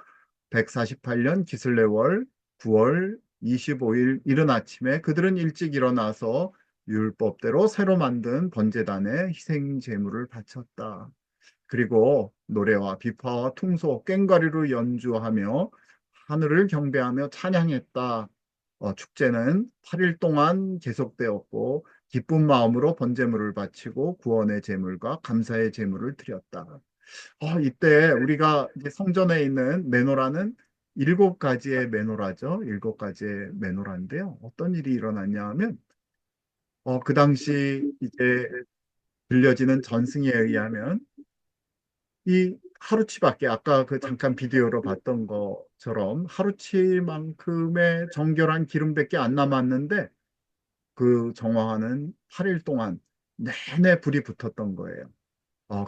S1: 148년 기슬레월 9월 25일 이른 아침에 그들은 일찍 일어나서 율법대로 새로 만든 번제단에 희생 제물을 바쳤다. 그리고 노래와 비파와 퉁소, 꽹과리로 연주하며 하늘을 경배하며 찬양했다. 축제는 8일 동안 계속되었고 기쁜 마음으로 번제물을 바치고 구원의 제물과 감사의 제물을 드렸다. 이때 우리가 이제 성전에 있는 메노라는 7가지의 메노라죠. 7가지의 메노라인데요. 어떤 일이 일어났냐 하면 그 당시 이제 들려지는 전승에 의하면 이 하루치밖에 아까 그 잠깐 비디오로 봤던 것처럼 하루치만큼의 정결한 기름밖에 안 남았는데 그 정화하는 8일 동안 내내 불이 붙었던 거예요.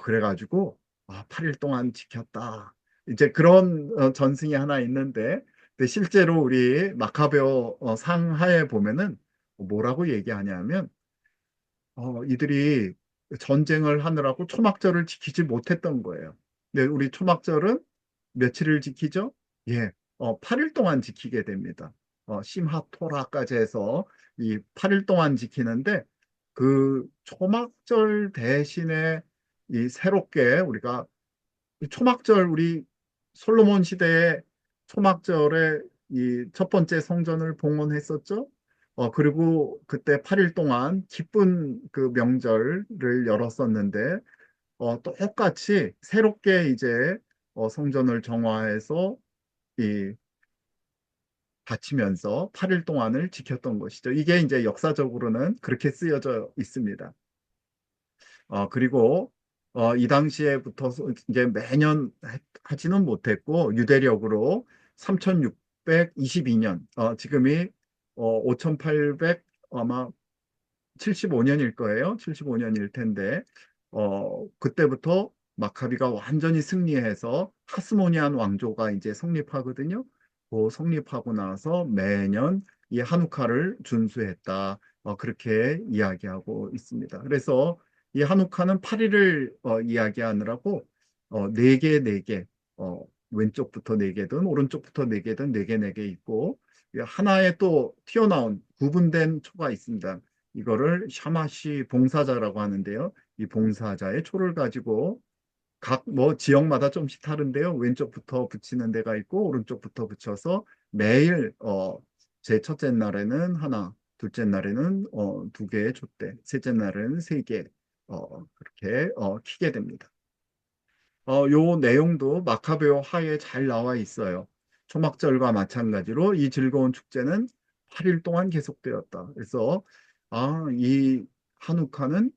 S1: 그래가지고 8일 동안 지켰다. 이제 그런 전승이 하나 있는데 근데 실제로 우리 마카베오 상하에 보면은 뭐라고 얘기하냐면 이들이 전쟁을 하느라고 초막절을 지키지 못했던 거예요. 근데 우리 초막절은 며칠을 지키죠? 예, 8일 동안 지키게 됩니다. 심하토라까지 해서 이 8일 동안 지키는데 그 초막절 대신에 이 새롭게 우리가 이 초막절 우리 솔로몬 시대에 초막절에 이 첫 번째 성전을 봉헌했었죠. 그리고 그때 8일 동안 기쁜 그 명절을 열었었는데, 똑같이 새롭게 이제 성전을 정화해서 이 바치면서 8일 동안을 지켰던 것이죠. 이게 이제 역사적으로는 그렇게 쓰여져 있습니다. 그리고 이 당시에부터 이제 매년 하지는 못했고 유대력으로 3622년, 지금이 5800 아마 75년일 거예요. 75년일 텐데, 그때부터 마카비가 완전히 승리해서 하스모니안 왕조가 이제 성립하거든요. 그 성립하고 나서 매년 이 한우카를 준수했다. 그렇게 이야기하고 있습니다. 그래서 이 한우카는 8일을 이야기하느라고 네 개, 네 개, 왼쪽부터 네 개든 오른쪽부터 네 개든 네 개, 네 개 있고 하나에 또 튀어나온 구분된 초가 있습니다. 이거를 샤마시 봉사자라고 하는데요. 이 봉사자의 초를 가지고 각 뭐 지역마다 좀씩 다른데요. 왼쪽부터 붙이는 데가 있고 오른쪽부터 붙여서 매일 제 첫째 날에는 하나, 둘째 날에는 두 개의 촛대, 셋째 날에는 세 개, 그렇게 키게 됩니다. 요 내용도 마카베오 하에 잘 나와 있어요. 초막절과 마찬가지로 이 즐거운 축제는 8일 동안 계속되었다. 그래서 이 한우카는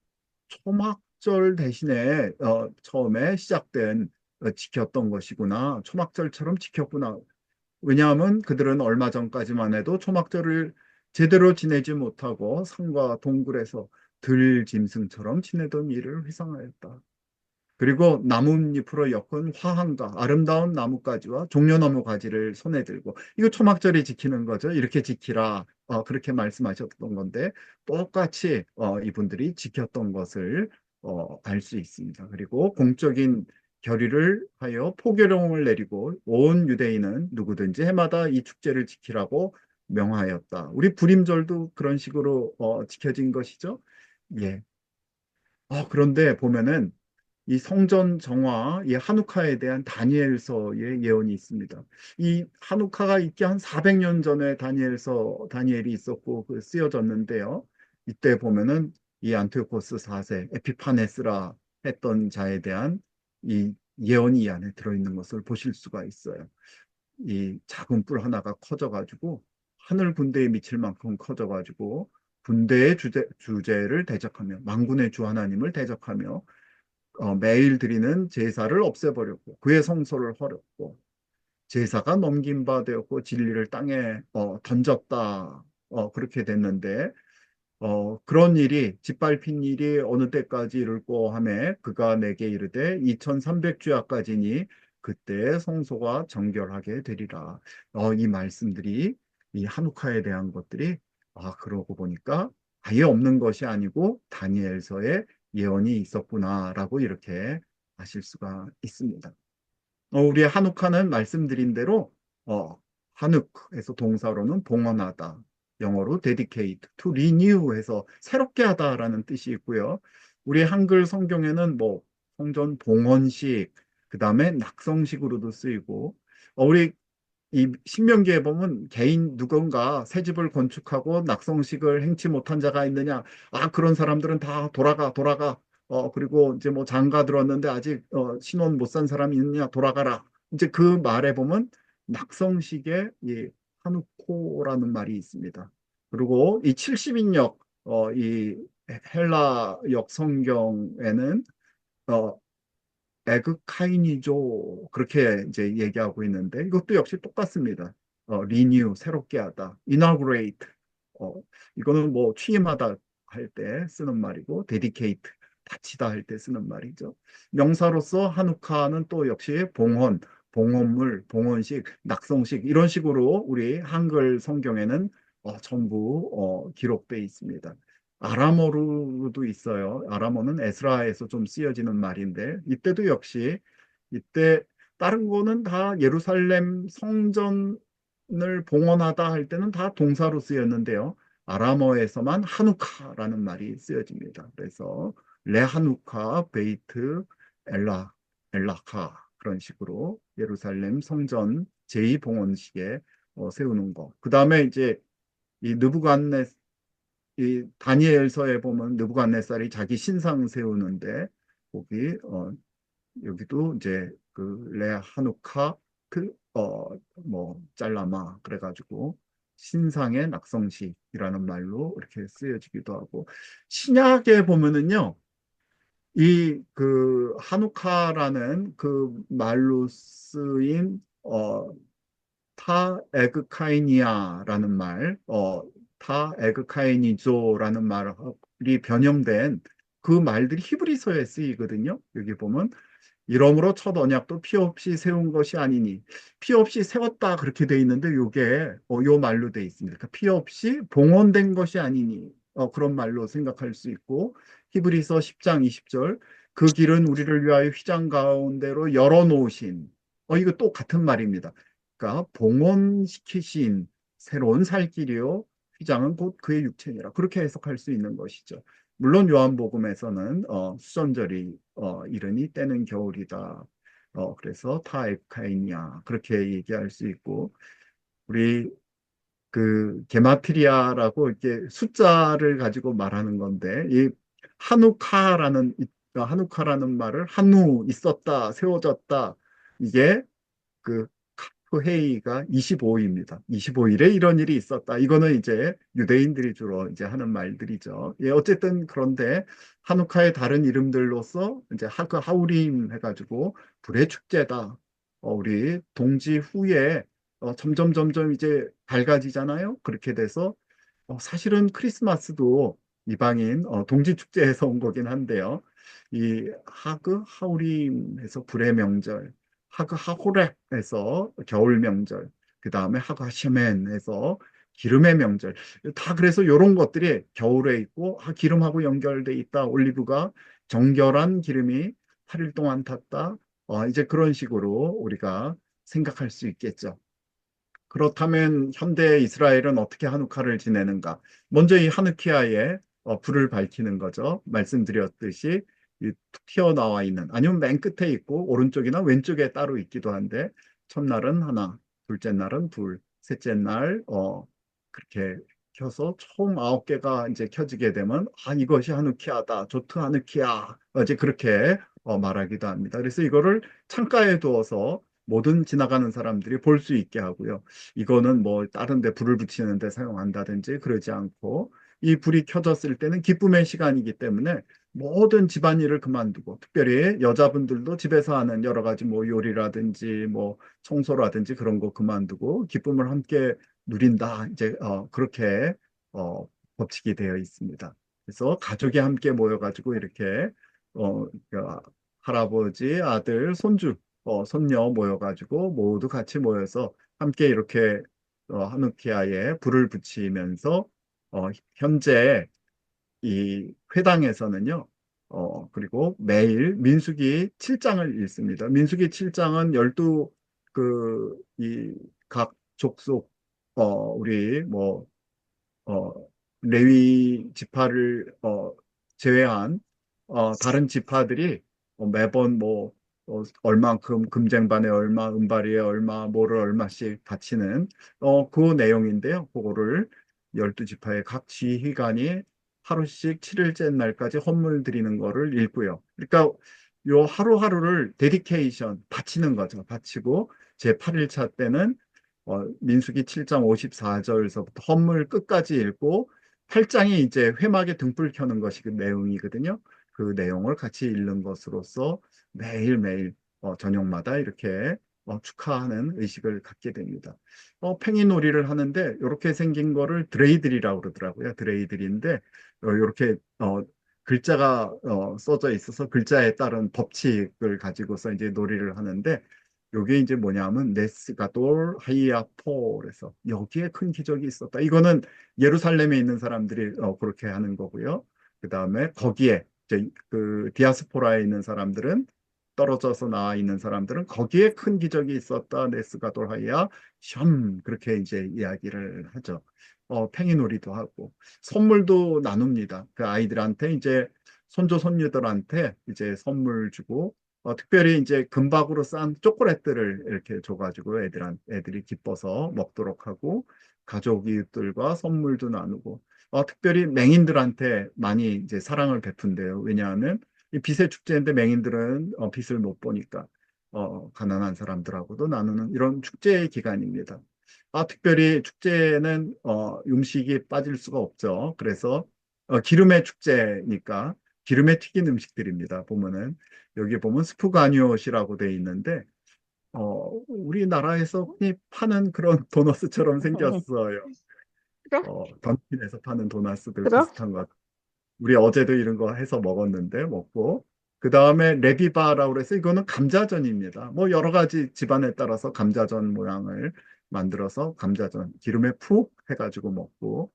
S1: 초막절 대신에 처음에 시작된 지켰던 것이구나. 초막절처럼 지켰구나. 왜냐하면 그들은 얼마 전까지만 해도 초막절을 제대로 지내지 못하고 산과 동굴에서 들짐승처럼 지내던 일을 회상하였다. 그리고 나뭇잎으로 엮은 화환과 아름다운 나뭇가지와 종려나무 가지를 손에 들고 이거 초막절이 지키는 거죠. 이렇게 지키라. 그렇게 말씀하셨던 건데 똑같이 이분들이 지켰던 것을 알 수 있습니다. 그리고 공적인 결의를 하여 포교령을 내리고 온 유대인은 누구든지 해마다 이 축제를 지키라고 명하였다. 우리 불임절도 그런 식으로 지켜진 것이죠. 예. 그런데 보면은 이 성전 정화, 이 한우카에 대한 다니엘서의 예언이 있습니다. 이 한우카가 있기 한 400년 전에 다니엘이 있었고 쓰여졌는데요. 이때 보면은 이 안티오코스 4세, 에피파네스라 했던 자에 대한 이 예언이 이 안에 들어있는 것을 보실 수가 있어요. 이 작은 뿔 하나가 커져가지고 하늘 군대에 미칠 만큼 커져가지고 군대의 주제를 대적하며 만군의 주 하나님을 대적하며 매일 드리는 제사를 없애버렸고 그의 성소를 헐었고 제사가 넘긴 바 되었고 진리를 땅에 던졌다. 그렇게 됐는데 그런 일이 짓밟힌 일이 어느 때까지 이룰고 하매 그가 내게 이르되 2300주야까지니 그때 성소가 정결하게 되리라. 이 말씀들이 이 한우카에 대한 것들이 그러고 보니까 아예 없는 것이 아니고 다니엘서에 예언이 있었구나라고 이렇게 아실 수가 있습니다. 우리 한욱하는 말씀드린 대로 한욱에서 동사로는 봉헌하다, 영어로 dedicate, to renew 해서 새롭게 하다라는 뜻이 있고요. 우리 한글 성경에는 뭐 성전 봉헌식, 그 다음에 낙성식으로도 쓰이고 우리 이 신명기에 보면 개인 누군가 새 집을 건축하고 낙성식을 행치 못한 자가 있느냐? 그런 사람들은 다 돌아가. 그리고 이제 뭐 장가 들었는데 아직 신혼 못 산 사람이 있느냐? 돌아가라. 이제 그 말에 보면 낙성식의 이 하누코라는 말이 있습니다. 그리고 이 70인역 이 헬라역 성경에는 어, 에그카이니조 그렇게 이제 얘기하고 있는데 이것도 역시 똑같습니다. 리뉴 새롭게 하다, inaugurate 이거는 뭐 취임하다 할 때 쓰는 말이고 dedicate 바치다 할 때 쓰는 말이죠. 명사로서 한우카는 또 역시 봉헌, 봉헌물, 봉헌식, 낙성식 이런 식으로 우리 한글 성경에는 전부 기록돼 있습니다. 아람어로도 있어요. 아람어는 에스라에서 좀 쓰여지는 말인데 이때도 역시 이때 다른 거는 다 예루살렘 성전을 봉헌하다 할 때는 다 동사로 쓰였는데요. 아람어에서만 하누카라는 말이 쓰여집니다. 그래서 레하누카 베이트 엘라카 그런 식으로 예루살렘 성전 제2봉헌식에 세우는 거. 그 다음에 이제 이 느부갓네 이 다니엘서에 보면 느부갓네살이 자기 신상 세우는데 거기 여기도 이제 그 레 하누카 뭐 짤라마 그래가지고 신상의 낙성식이라는 말로 이렇게 쓰여지기도 하고 신약에 보면은요 이 그 하누카라는 그 말로 쓰인 타 에그카이니아라는 말, 타 에그카이니조라는 말이 변형된 그 말들이 히브리서에 쓰이거든요. 여기 보면 이러므로 첫 언약도 피 없이 세운 것이 아니니 피 없이 세웠다 그렇게 돼 있는데 요게 요 말로 돼 있습니다. 그러니까 피 없이 봉헌된 것이 아니니 그런 말로 생각할 수 있고 히브리서 10장 20절 그 길은 우리를 위하여 휘장 가운데로 열어놓으신 이거 또 같은 말입니다. 그러니까 봉헌시키신 새로운 살 길이요 휘장은 곧 그의 육체니라 그렇게 해석할 수 있는 것이죠. 물론 요한복음에서는 수전절이 이르니 때는 겨울이다. 그래서 타에카이냐 그렇게 얘기할 수 있고 우리 그 게마트리아라고 이렇게 숫자를 가지고 말하는 건데 이 한우카라는 말을 한우 있었다 세워졌다 이게 그 카프 회의가 25일입니다. 25일에 이런 일이 있었다. 이거는 이제 유대인들이 주로 이제 하는 말들이죠. 예, 어쨌든 그런데 한우카의 다른 이름들로서 이제 하그 하우림 해가지고 불의 축제다. 우리 동지 후에 점점 이제 밝아지잖아요. 그렇게 돼서 사실은 크리스마스도 이방인 동지 축제에서 온 거긴 한데요. 이 하그 하우림에서 불의 명절, 하그 하호렙에서 겨울 명절, 그 다음에 하그 하shemen에서 기름의 명절. 다 그래서 이런 것들이 겨울에 있고 기름하고 연결돼 있다. 올리브가 정결한 기름이 8일 동안 탔다. 이제 그런 식으로 우리가 생각할 수 있겠죠. 그렇다면 현대 이스라엘은 어떻게 하누카를 지내는가? 먼저 이 하누키아에 불을 밝히는 거죠. 말씀드렸듯이 이툭 튀어나와 있는 아니면 맨 끝에 있고 오른쪽이나 왼쪽에 따로 있기도 한데 첫날은 하나, 둘째 날은 둘, 셋째 날 그렇게 켜서 총 9개가 이제 켜지게 되면 이것이 하누키아다. 조트 하누키아. 이제 그렇게 말하기도 합니다. 그래서 이거를 창가에 두어서 모든 지나가는 사람들이 볼 수 있게 하고요. 이거는 뭐 다른 데 불을 붙이는데 사용한다든지 그러지 않고 이 불이 켜졌을 때는 기쁨의 시간이기 때문에 모든 집안일을 그만두고 특별히 여자분들도 집에서 하는 여러 가지 뭐 요리라든지 뭐 청소라든지 그런 거 그만두고 기쁨을 함께 누린다. 이제 그렇게 어, 법칙이 되어 있습니다. 그래서 가족이 함께 모여가지고 이렇게 그 할아버지, 아들, 손주, 손녀 모여가지고 모두 같이 모여서 함께 이렇게 하누키아에 불을 붙이면서 현재 이 회당에서는요. 그리고 매일 민수기 7장을 읽습니다. 민수기 7장은 12 그 이 각 족속 우리 뭐 어, 레위 지파를 제외한 다른 지파들이 매번 뭐 얼만큼 금쟁반에 얼마, 은발이에 얼마, 뭐를 얼마씩 바치는 그 내용인데요. 그거를 12지파의 각 지휘관이 하루씩 7일째 날까지 헌물 드리는 거를 읽고요. 그러니까 요 하루하루를 데디케이션 바치는 거죠. 바치고 제 8일차 때는 민수기 7장 54절에서부터 헌물 끝까지 읽고 8장이 이제 회막에 등불 켜는 것이 그 내용이거든요. 그 내용을 같이 읽는 것으로서 매일매일 저녁마다 이렇게 축하하는 의식을 갖게 됩니다. 팽이놀이를 하는데 이렇게 생긴 거를 드레이들이라고 그러더라고요. 드레이들인데 이렇게 글자가 써져 있어서 글자에 따른 법칙을 가지고서 이제 놀이를 하는데 요게 이제 뭐냐면 네스가돌 하이아폴에서 여기에 큰 기적이 있었다. 이거는 예루살렘에 있는 사람들이 그렇게 하는 거고요. 그 다음에 거기에 이제 그 디아스포라에 있는 사람들은 떨어져서 나와 있는 사람들은 거기에 큰 기적이 있었다. 네스가돌 하이아 샴 그렇게 이제 이야기를 하죠. 팽이놀이도 하고 선물도 나눕니다. 그 아이들한테 이제 손주 손녀들한테 이제 선물 주고 특별히 이제 금박으로 싼 초콜릿들을 이렇게 줘가지고 애들이 기뻐서 먹도록 하고 가족 이웃들과 선물도 나누고 특별히 맹인들한테 많이 이제 사랑을 베푼대요. 왜냐하면 이 빛의 축제인데 맹인들은 빛을 못 보니까 가난한 사람들하고도 나누는 이런 축제의 기간입니다. 특별히 축제에는 음식이 빠질 수가 없죠. 그래서 기름의 축제니까 기름에 튀긴 음식들입니다. 보면은 여기 보면 스푸가니옷이라고 돼 있는데 우리나라에서 흔히 파는 그런 도너스처럼 생겼어요.
S4: 그래?
S1: 던킨에서 파는 도너스들
S4: 그래?
S1: 비슷한 것 같아요. 우리 어제도 이런 거 해서 먹었는데 먹고 그 다음에 레비바라고 그래서 이거는 감자전입니다. 뭐 여러 가지 집안에 따라서 감자전 모양을 만들어서 감자전 기름에 푹 해가지고 먹고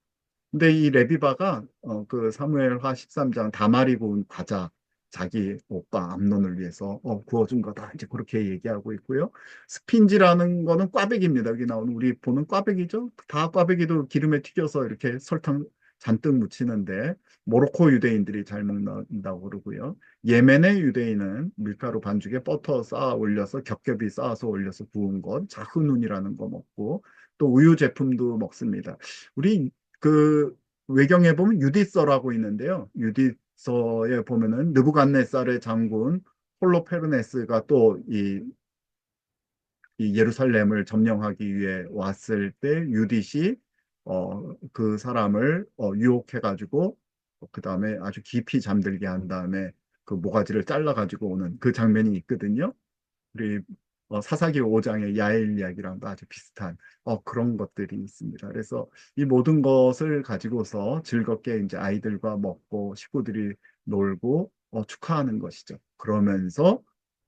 S1: 근데 이 레비바가 그 사무엘하 13장 다말이 구운 과자 자기 오빠 암논을 위해서 구워준 거다 이제 그렇게 얘기하고 있고요. 스핀지라는 거는 꽈배기입니다. 여기 나오는 우리 보는 꽈배기죠. 다 꽈배기도 기름에 튀겨서 이렇게 설탕 잔뜩 묻히는데 모로코 유대인들이 잘 먹는다고 그러고요. 예멘의 유대인은 밀가루 반죽에 버터 쌓아 올려서 겹겹이 쌓아서 올려서 구운 것 자흐눈이라는 거 먹고 또 우유 제품도 먹습니다. 우리 그 외경에 보면 유디서라고 있는데요. 유디서에 보면은 느부갓네살의 장군 홀로페르네스가 또 이 예루살렘을 점령하기 위해 왔을 때 유딧이 그 사람을 유혹해가지고 그 다음에 아주 깊이 잠들게 한 다음에 그 모가지를 잘라가지고 오는 그 장면이 있거든요. 우리 사사기 5장의 야엘 이야기랑도 아주 비슷한 그런 것들이 있습니다. 그래서 이 모든 것을 가지고서 즐겁게 이제 아이들과 먹고 식구들이 놀고 축하하는 것이죠. 그러면서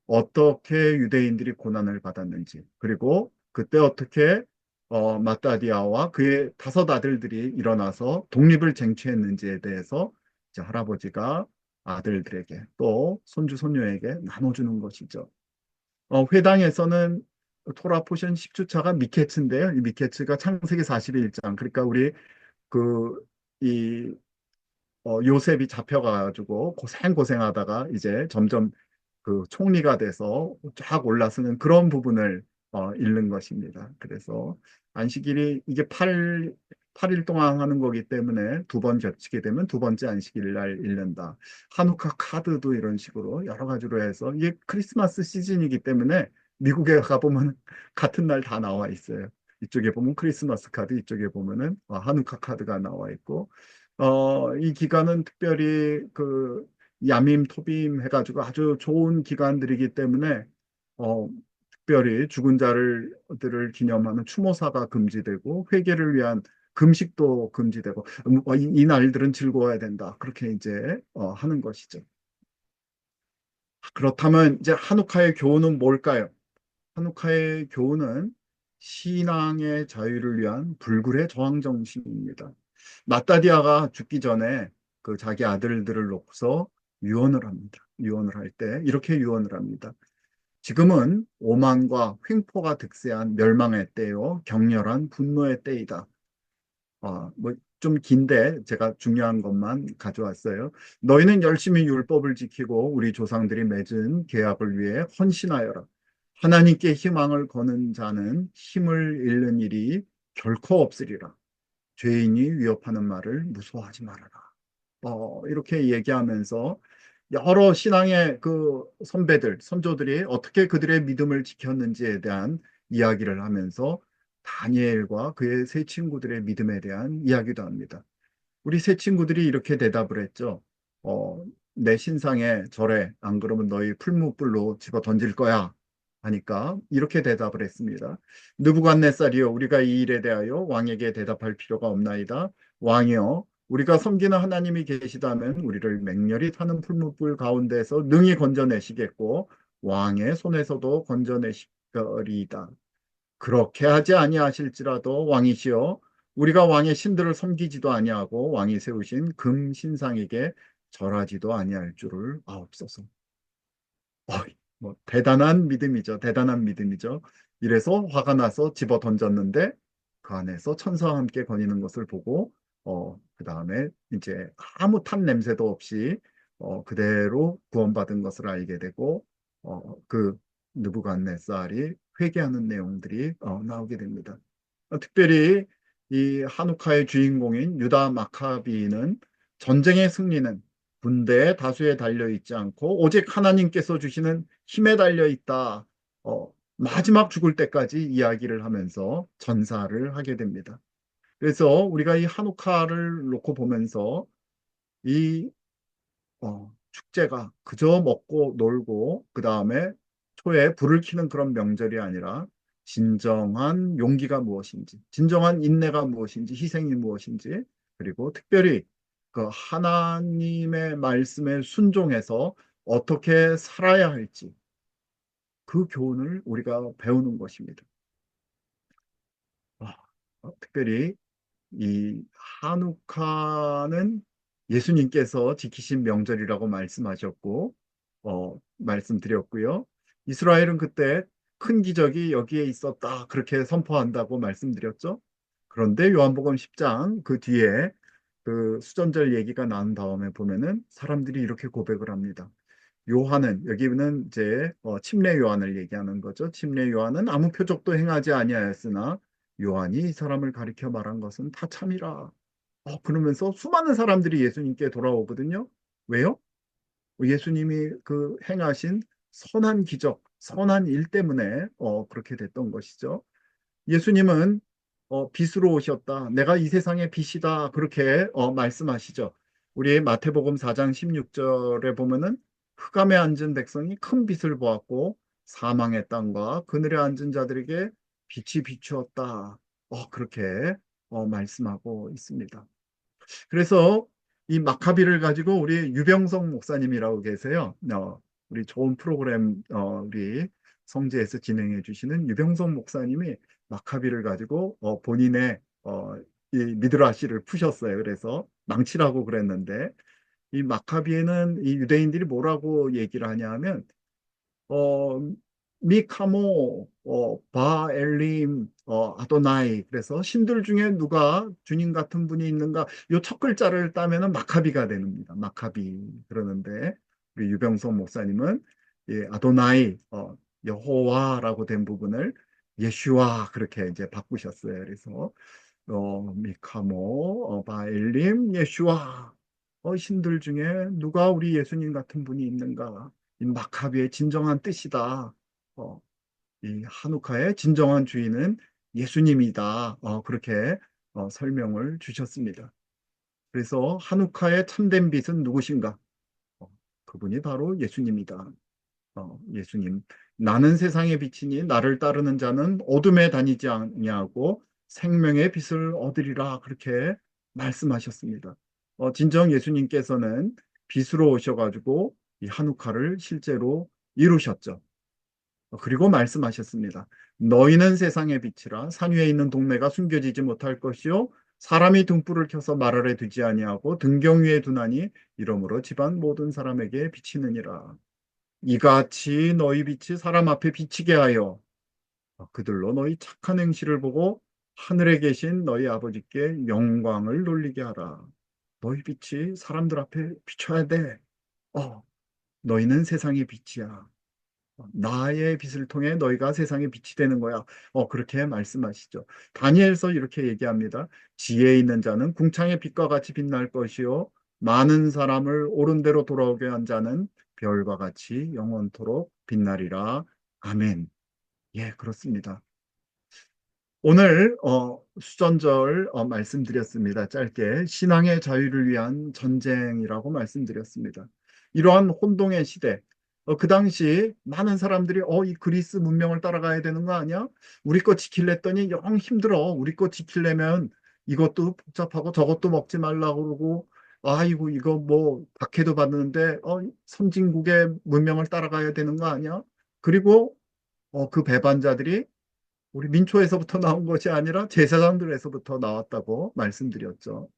S1: 어떻게 유대인들이 고난을 받았는지 그리고 그때 어떻게 마따디아와 그의 5 아들들이 일어나서 독립을 쟁취했는지에 대해서 이제 할아버지가 아들들에게 또 손주 손녀에게 나눠주는 것이죠. 회당에서는 토라 포션 10주차가 미케츠인데요. 이 미케츠가 창세기 41장. 그러니까 우리 그, 이, 요셉이 잡혀가지고 고생하다가 이제 점점 그 총리가 돼서 쫙 올라서는 그런 부분을 읽는 것입니다. 그래서 안식일이 이게 8일 동안 하는 거기 때문에 2번 겹치게 되면 2번째 안식일 날 읽는다. 한우카 카드도 이런 식으로 여러 가지로 해서 이게 크리스마스 시즌이기 때문에 미국에 가보면 같은 날 다 나와 있어요. 이쪽에 보면 크리스마스 카드, 이쪽에 보면은 한우카 카드가 나와 있고, 이 기간은 특별히 그 야밈, 토빔 해가지고 아주 좋은 기간들이기 때문에 어, 특별히 죽은 자들을 기념하는 추모사가 금지되고 회개를 위한 금식도 금지되고 이 날들은 즐거워야 된다. 그렇게 이제 하는 것이죠. 그렇다면 이제 한우카의 교훈은 뭘까요? 한우카의 교훈은 신앙의 자유를 위한 불굴의 저항 정신입니다. 마따디아가 죽기 전에 그 자기 아들들을 놓고서 유언을 합니다. 유언을 할 때 이렇게 유언을 합니다. 지금은 오만과 횡포가 득세한 멸망의 때요, 격렬한 분노의 때이다. 좀 긴데 제가 중요한 것만 가져왔어요. 너희는 열심히 율법을 지키고 우리 조상들이 맺은 계약을 위해 헌신하여라. 하나님께 희망을 거는 자는 힘을 잃는 일이 결코 없으리라. 죄인이 위협하는 말을 무서워하지 말아라. 이렇게 얘기하면서 여러 신앙의 그 선배들, 선조들이 어떻게 그들의 믿음을 지켰는지에 대한 이야기를 하면서 다니엘과 그의 세 친구들의 믿음에 대한 이야기도 합니다. 우리 세 친구들이 이렇게 대답을 했죠. 내 신상에 절에 안 그러면 너희 풀무불로 집어 던질 거야 하니까 이렇게 대답을 했습니다. 느부갓네살이여 우리가 이 일에 대하여 왕에게 대답할 필요가 없나이다. 왕이여 우리가 섬기는 하나님이 계시다면 우리를 맹렬히 타는 풀무불 가운데서 능히 건져내시겠고 왕의 손에서도 건져내시리이다. 그렇게 하지 아니하실지라도 왕이시여 우리가 왕의 신들을 섬기지도 아니하고 왕이 세우신 금 신상에게 절하지도 아니할 줄을 아옵소서. 대단한 믿음이죠. 대단한 믿음이죠. 이래서 화가 나서 집어 던졌는데 그 안에서 천사와 함께 거니는 것을 보고 그 다음에 이제 아무 탄 냄새도 없이 그대로 구원받은 것을 알게 되고 그 느부갓네살이 회개하는 내용들이 나오게 됩니다. 특별히 이 하누카의 주인공인 유다 마카비는 전쟁의 승리는 군대의 다수에 달려 있지 않고 오직 하나님께서 주시는 힘에 달려 있다. 마지막 죽을 때까지 이야기를 하면서 전사를 하게 됩니다. 그래서 우리가 이 한우카를 놓고 보면서 이 축제가 그저 먹고 놀고 그 다음에 초에 불을 켜는 그런 명절이 아니라 진정한 용기가 무엇인지, 진정한 인내가 무엇인지, 희생이 무엇인지, 그리고 특별히 그 하나님의 말씀에 순종해서 어떻게 살아야 할지 그 교훈을 우리가 배우는 것입니다. 특별히 이 한우카는 예수님께서 지키신 명절이라고 말씀하셨고, 말씀드렸고요. 이스라엘은 그때 큰 기적이 여기에 있었다. 그렇게 선포한다고 말씀드렸죠. 그런데 요한복음 10장 그 뒤에 그 수전절 얘기가 나온 다음에 보면은 사람들이 이렇게 고백을 합니다. 요한은 여기는 이제 침례 요한을 얘기하는 거죠. 침례 요한은 아무 표적도 행하지 아니하였으나 요한이 이 사람을 가리켜 말한 것은 다 참이라. 그러면서 수많은 사람들이 예수님께 돌아오거든요. 왜요? 예수님이 그 행하신 선한 기적, 선한 일 때문에 그렇게 됐던 것이죠. 예수님은 빛으로 오셨다. 내가 이 세상의 빛이다. 그렇게 말씀하시죠. 우리 마태복음 4장 16절에 보면은 흑암에 앉은 백성이 큰 빛을 보았고 사망의 땅과 그늘에 앉은 자들에게 빛이 비추었다. 그렇게 말씀하고 있습니다. 그래서 이 마카비를 가지고 우리 유병성 목사님이라고 계세요. 우리 좋은 프로그램 우리 성지에서 진행해 주시는 유병성 목사님이 마카비를 가지고 본인의 이 미드라시를 푸셨어요. 그래서 망치라고 그랬는데 이 마카비에는 이 유대인들이 뭐라고 얘기를 하냐면 어, 미카모, 바엘림, 아도나이. 그래서 신들 중에 누가 주님 같은 분이 있는가? 요 첫 글자를 따면은 마카비가 됩니다. 마카비. 그러는데 우리 유병성 목사님은 예, 아도나이, 여호와라고 된 부분을 예슈와 그렇게 이제 바꾸셨어요. 그래서 미카모, 바엘림, 예슈와. 신들 중에 누가 우리 예수님 같은 분이 있는가? 이 마카비의 진정한 뜻이다. 어, 이 한우카의 진정한 주인은 예수님이다. 그렇게 설명을 주셨습니다. 그래서 한우카의 참된 빛은 누구신가? 어, 그분이 바로 예수님이다. 예수님. 나는 세상의 빛이니 나를 따르는 자는 어둠에 다니지 아니하고 생명의 빛을 얻으리라. 그렇게 말씀하셨습니다. 진정 예수님께서는 빛으로 오셔가지고 이 한우카를 실제로 이루셨죠. 그리고 말씀하셨습니다. 너희는 세상의 빛이라 산 위에 있는 동네가 숨겨지지 못할 것이요 사람이 등불을 켜서 말 아래 두지 아니하고 등경 위에 두나니 이러므로 집안 모든 사람에게 비치느니라. 이같이 너희 빛이 사람 앞에 비치게 하여 그들로 너희 착한 행실을 보고 하늘에 계신 너희 아버지께 영광을 돌리게 하라. 너희 빛이 사람들 앞에 비춰야 돼. 너희는 세상의 빛이야. 나의 빛을 통해 너희가 세상의 빛이 되는 거야. 그렇게 말씀하시죠. 다니엘서 이렇게 얘기합니다. 지혜 있는 자는 궁창의 빛과 같이 빛날 것이요. 많은 사람을 옳은 대로 돌아오게 한 자는 별과 같이 영원토록 빛나리라. 아멘. 예, 그렇습니다. 오늘 수전절 말씀드렸습니다. 짧게 신앙의 자유를 위한 전쟁이라고 말씀드렸습니다. 이러한 혼동의 시대, 그 당시 많은 사람들이 이 그리스 문명을 따라가야 되는 거 아니야? 우리 거 지키려더니 영 힘들어. 우리 거 지키려면 이것도 복잡하고 저것도 먹지 말라고 그러고 아이고 이거 뭐 박해도 받는데 선진국의 문명을 따라가야 되는 거 아니야? 그리고 그 배반자들이 우리 민초에서부터 나온 것이 아니라 제사장들에서부터 나왔다고 말씀드렸죠.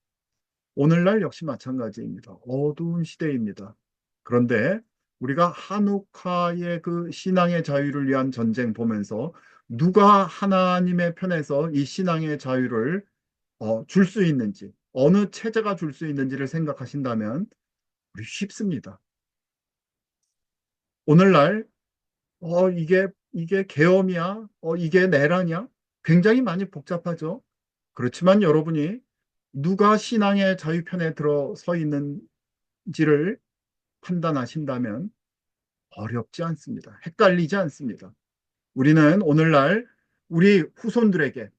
S1: 오늘날 역시 마찬가지입니다. 어두운 시대입니다. 그런데 우리가 한우카의 그 신앙의 자유를 위한 전쟁 보면서 누가 하나님의 편에서 이 신앙의 자유를 줄 수 있는지, 어느 체제가 줄 수 있는지를 생각하신다면 우리 쉽습니다. 오늘날 이게 계엄이야? 이게 내란이야? 굉장히 많이 복잡하죠. 그렇지만 여러분이 누가 신앙의 자유편에 들어서 있는지를 판단하신다면 어렵지 않습니다. 헷갈리지 않습니다. 우리는 오늘날 우리 후손들에게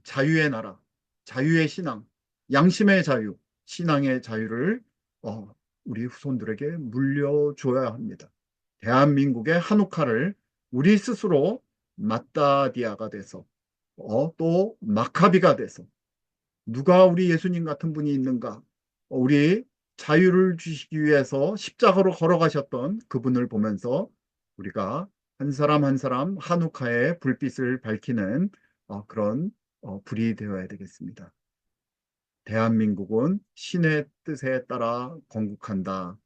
S1: 자유의 나라, 자유의 신앙, 양심의 자유, 신앙의 자유를 어, 우리 후손들에게 물려줘야 합니다. 대한민국의 한옥화를 우리 스스로 마따디아가 돼서 또 마카비가 돼서 누가 우리 예수님 같은 분이 있는가? 우리 자유를 주시기 위해서 십자가로 걸어가셨던 그분을 보면서 우리가 한 사람 한 사람 한우카의 불빛을 밝히는 그런 불이 되어야 되겠습니다. 대한민국은 신의 뜻에 따라 건국한다.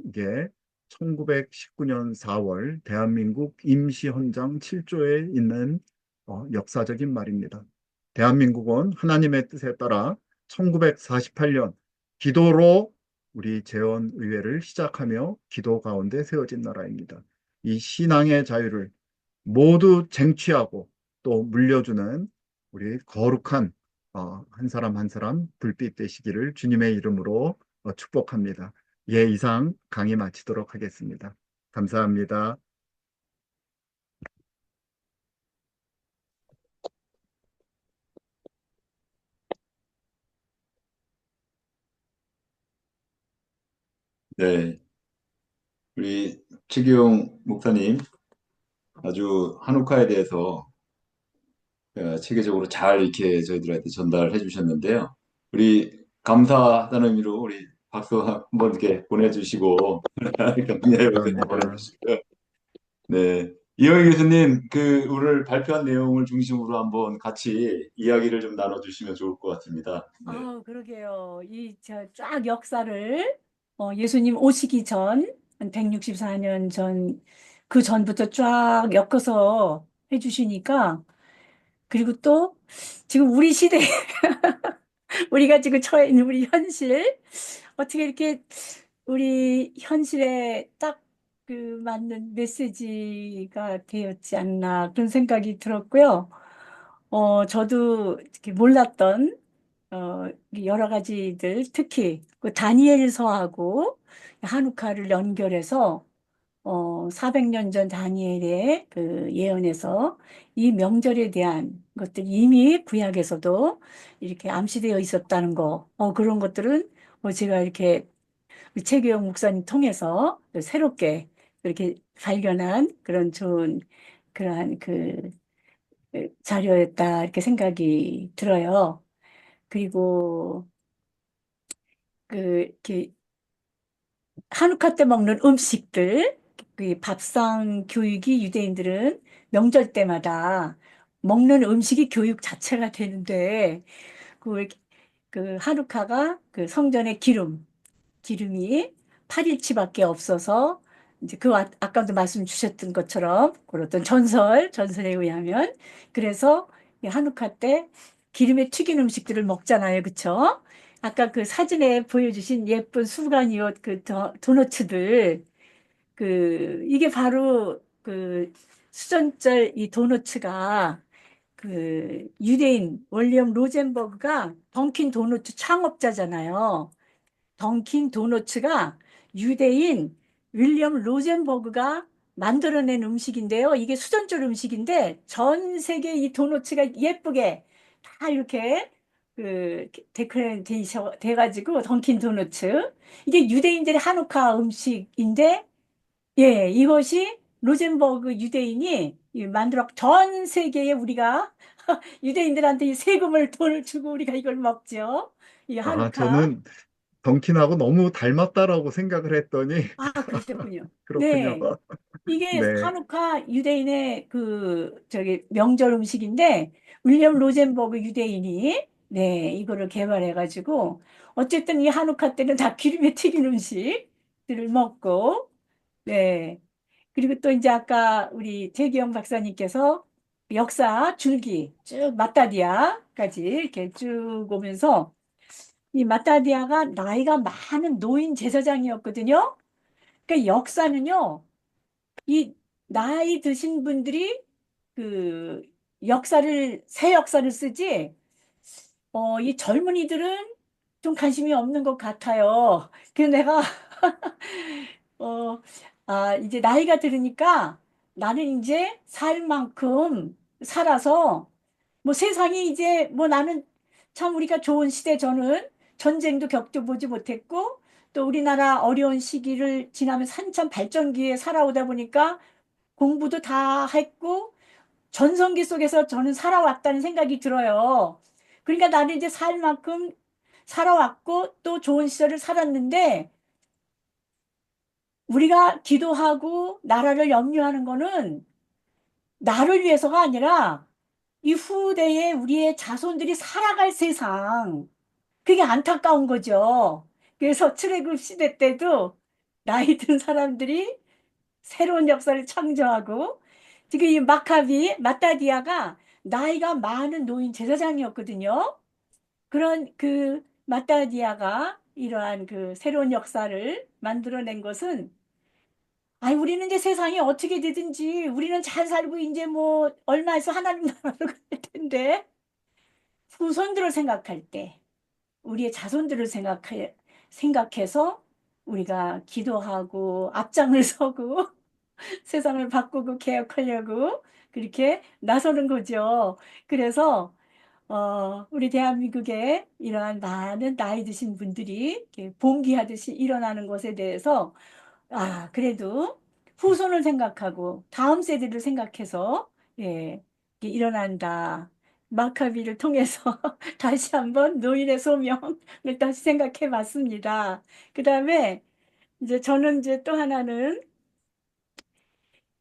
S1: 이게 1919년 4월 대한민국 임시헌장 7조에 있는 역사적인 말입니다. 대한민국은 하나님의 뜻에 따라 1948년 기도로 우리 재헌의회를 시작하며 기도 가운데 세워진 나라입니다. 이 신앙의 자유를 모두 쟁취하고 또 물려주는 우리 거룩한 한 사람 한 사람 불빛 되시기를 주님의 이름으로 축복합니다. 예, 이상 강의 마치도록 하겠습니다. 감사합니다.
S2: 네. 우리 최기용 목사님 아주 한옥화에 대해서 체계적으로 잘 이렇게 저희들한테 전달해 주셨는데요. 우리 감사하다는 의미로 우리 박수 한번 이렇게 보내주시고 격려의 박수 한번
S1: 감사합니다.
S2: 보내주시고요. 네. 이영희 교수님, 오늘 발표한 내용을 중심으로 한번 같이 이야기를 좀 나눠주시면 좋을 것 같습니다. 네.
S4: 그러게요. 쫙 역사를 예수님 오시기 전, 한 164년 전, 그 전부터 쫙 엮어서 해주시니까, 그리고 또 지금 우리 시대, 우리가 지금 처해 있는 우리 현실, 어떻게 이렇게 우리 현실에 딱 그 맞는 메시지가 되었지 않나 그런 생각이 들었고요. 저도 이렇게 몰랐던 여러 가지들, 특히 그 다니엘서하고 한우카를 연결해서 400년 전 다니엘의 그 예언에서 이 명절에 대한 것들이 이미 구약에서도 이렇게 암시되어 있었다는 거, 그런 것들은 제가 이렇게 우리 최규영 목사님 통해서 새롭게 이렇게 발견한 그런 좋은 그러한 그 자료였다 이렇게 생각이 들어요. 그리고 이렇게 한우카 때 먹는 음식들, 그 밥상 교육이 유대인들은 명절 때마다 먹는 음식이 교육 자체가 되는데, 그, 그 한우카가 그 성전의 기름이 8일치밖에 없어서, 이제 아까도 말씀 주셨던 것처럼, 그런 어떤 전설에 의하면, 그래서 이 한우카 때 기름에 튀긴 음식들을 먹잖아요. 그쵸? 아까 그 사진에 보여주신 예쁜 수간이옷 도너츠들, 이게 바로 수전절 이 도너츠가 유대인 월리엄 로젠버그가 던킨 도너츠 창업자잖아요. 던킨 도너츠가 유대인 윌리엄 로젠버그가 만들어낸 음식인데요. 이게 수전절 음식인데 전 세계 이 도너츠가 예쁘게 다 이렇게 데코레이션 돼가지고 던킨 도너츠 이게 유대인들의 한우카 음식인데 예, 이것이 로젠버그 유대인이 만들어 전 세계에 우리가 유대인들한테 이 세금을 돈을 주고 우리가 이걸 먹죠. 이 한우카.
S1: 저는 던킨하고 너무 닮았다라고 생각을 했더니
S4: 그러셨군요.
S1: 그렇군요.
S4: 네. 이게
S1: 네.
S4: 한우카 유대인의 명절 음식인데, 윌리엄 로젠버그 유대인이, 네, 이거를 개발해가지고, 어쨌든 이 한우카 때는 다 기름에 튀긴 음식들을 먹고, 네. 그리고 또 이제 아까 우리 최기영 박사님께서 역사 줄기 쭉 마따디아까지 이렇게 쭉 오면서, 이 마따디아가 나이가 많은 노인 제사장이었거든요. 그러니까 역사는요, 이 나이 드신 분들이 그 새 역사를 쓰지, 이 젊은이들은 좀 관심이 없는 것 같아요. 그래서 내가, 어, 이제 나이가 들으니까 나는 이제 살 만큼 살아서 뭐 세상이 이제 뭐 나는 참 우리가 좋은 시대 저는 전쟁도 겪어보지 못했고 또 우리나라 어려운 시기를 지나면서 한참 발전기에 살아오다 보니까 공부도 다 했고 전성기 속에서 저는 살아왔다는 생각이 들어요. 그러니까 나는 이제 살 만큼 살아왔고 또 좋은 시절을 살았는데 우리가 기도하고 나라를 염려하는 거는 나를 위해서가 아니라 이 후대에 우리의 자손들이 살아갈 세상, 그게 안타까운 거죠. 그래서 출애굽 시대 때도 나이 든 사람들이 새로운 역사를 창조하고 지금 이 마따디아가 나이가 많은 노인 제사장이었거든요. 그런 그 마따디아가 이러한 그 새로운 역사를 만들어낸 것은 아니 우리는 이제 세상이 어떻게 되든지 우리는 잘 살고 이제 뭐 얼마에서 하나님 나라로 갈 텐데 후손들을 생각할 때 우리의 자손들을 생각해서 우리가 기도하고 앞장을 서고 세상을 바꾸고 개혁하려고 그렇게 나서는 거죠. 그래서 우리 대한민국에 이러한 많은 나이 드신 분들이 이렇게 봉기하듯이 일어나는 것에 대해서 그래도 후손을 생각하고 다음 세대를 생각해서 예, 이게 일어난다. 마카비를 통해서 다시 한번 노인의 소명을 다시 생각해 봤습니다. 그 다음에 이제 저는 이제 또 하나는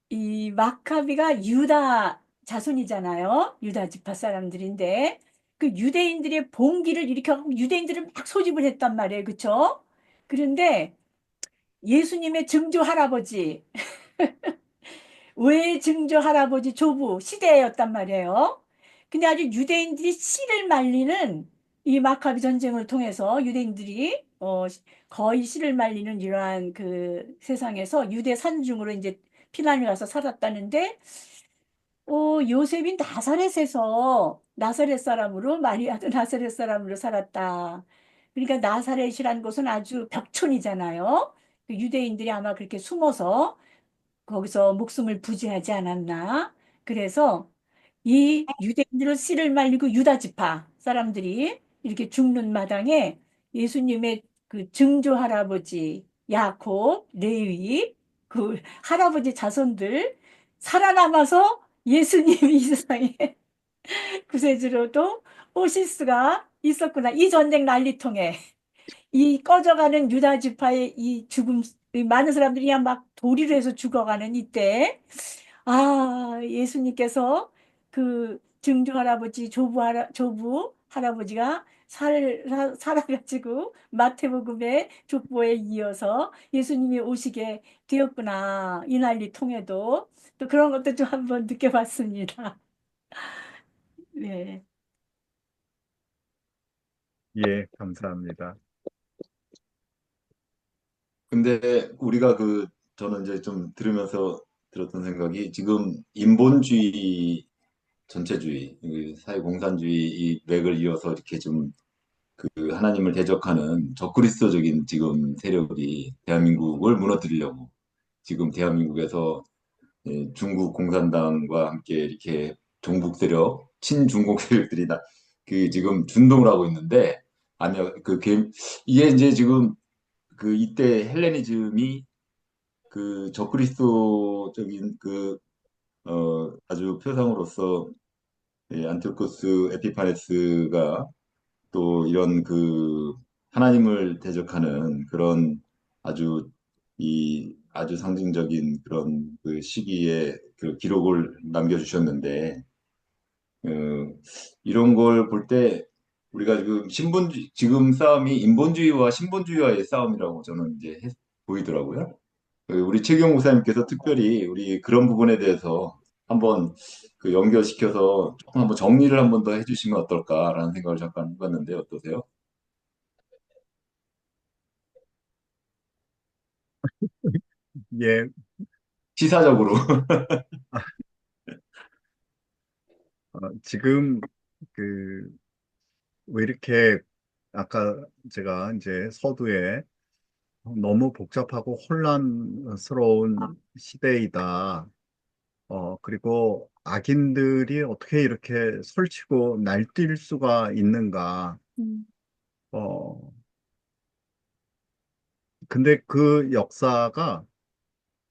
S4: 이 마카비가 유다 자손이잖아요. 유다 지파 사람들인데 그 유대인들의 봉기를 일으켜서 유대인들을 막 소집을 했단 말이에요. 그쵸? 그런데 예수님의 증조 할아버지 외증조 할아버지 조부 시대였단 말이에요. 근데 아주 유대인들이 씨를 말리는 이 마카비 전쟁을 통해서 유대인들이 거의 씨를 말리는 이러한 그 세상에서 유대 산중으로 이제 피난을 가서 살았다는데 요셉이 나사렛에서 나사렛 사람으로 마리아도 나사렛 사람으로 살았다. 그러니까 나사렛이라는 곳은 아주 벽촌이잖아요. 그 유대인들이 아마 그렇게 숨어서 거기서 목숨을 부지하지 않았나. 그래서 이 유대인들을 씨를 말리고 유다 지파 사람들이 이렇게 죽는 마당에 예수님의 그 증조 할아버지 야곱, 레위 그 할아버지 자손들 살아남아서 예수님이 이 세상에 구세주로도 오실 수가 있었구나. 이 전쟁 난리통에 이 꺼져가는 유다 지파의 이 죽음, 이 많은 사람들이 그냥 막 도리로 해서 죽어가는 이때, 예수님께서 그 증조 할아버지, 조부 할아버지가 살아가지고 마태복음의 족보에 이어서 예수님이 오시게 되었구나. 이 난리 통해도 또 그런 것도 좀 한번 느껴봤습니다. 네.
S1: 예, 감사합니다.
S2: 근데 우리가 저는 이제 좀 들으면서 들었던 생각이 지금 인본주의, 전체주의, 이 사회공산주의 이 맥을 이어서 이렇게 좀 하나님을 대적하는 적그리스도적인 지금 세력이 대한민국을 무너뜨리려고 지금 대한민국에서 중국 공산당과 함께 이렇게 종북 세력, 친중국 세력들이 다 지금 준동을 하고 있는데 아니요 이게 이제 지금 이때 헬레니즘이 적그리스도적인 아주 표상으로서 안티오코스 에피파네스가 또 이런 하나님을 대적하는 그런 아주 아주 상징적인 그런 시기에 기록을 남겨주셨는데 어, 이런 걸 볼 때 우리가 지금 싸움이 인본주의와 신본주의와의 싸움이라고 저는 이제 보이더라고요. 우리 최경 목사님께서 특별히 우리 그런 부분에 대해서 한번 연결시켜서 조금 한번 정리를 한번 더 해주시면 어떨까라는 생각을 잠깐 해봤는데 어떠세요?
S1: 예,
S2: 시사적으로.
S1: 지금 그 왜 이렇게 아까 제가 이제 서두에 너무 복잡하고 혼란스러운 시대이다. 그리고 악인들이 어떻게 이렇게 설치고 날뛸 수가 있는가.
S4: 음,
S1: 어, 근데 그 역사가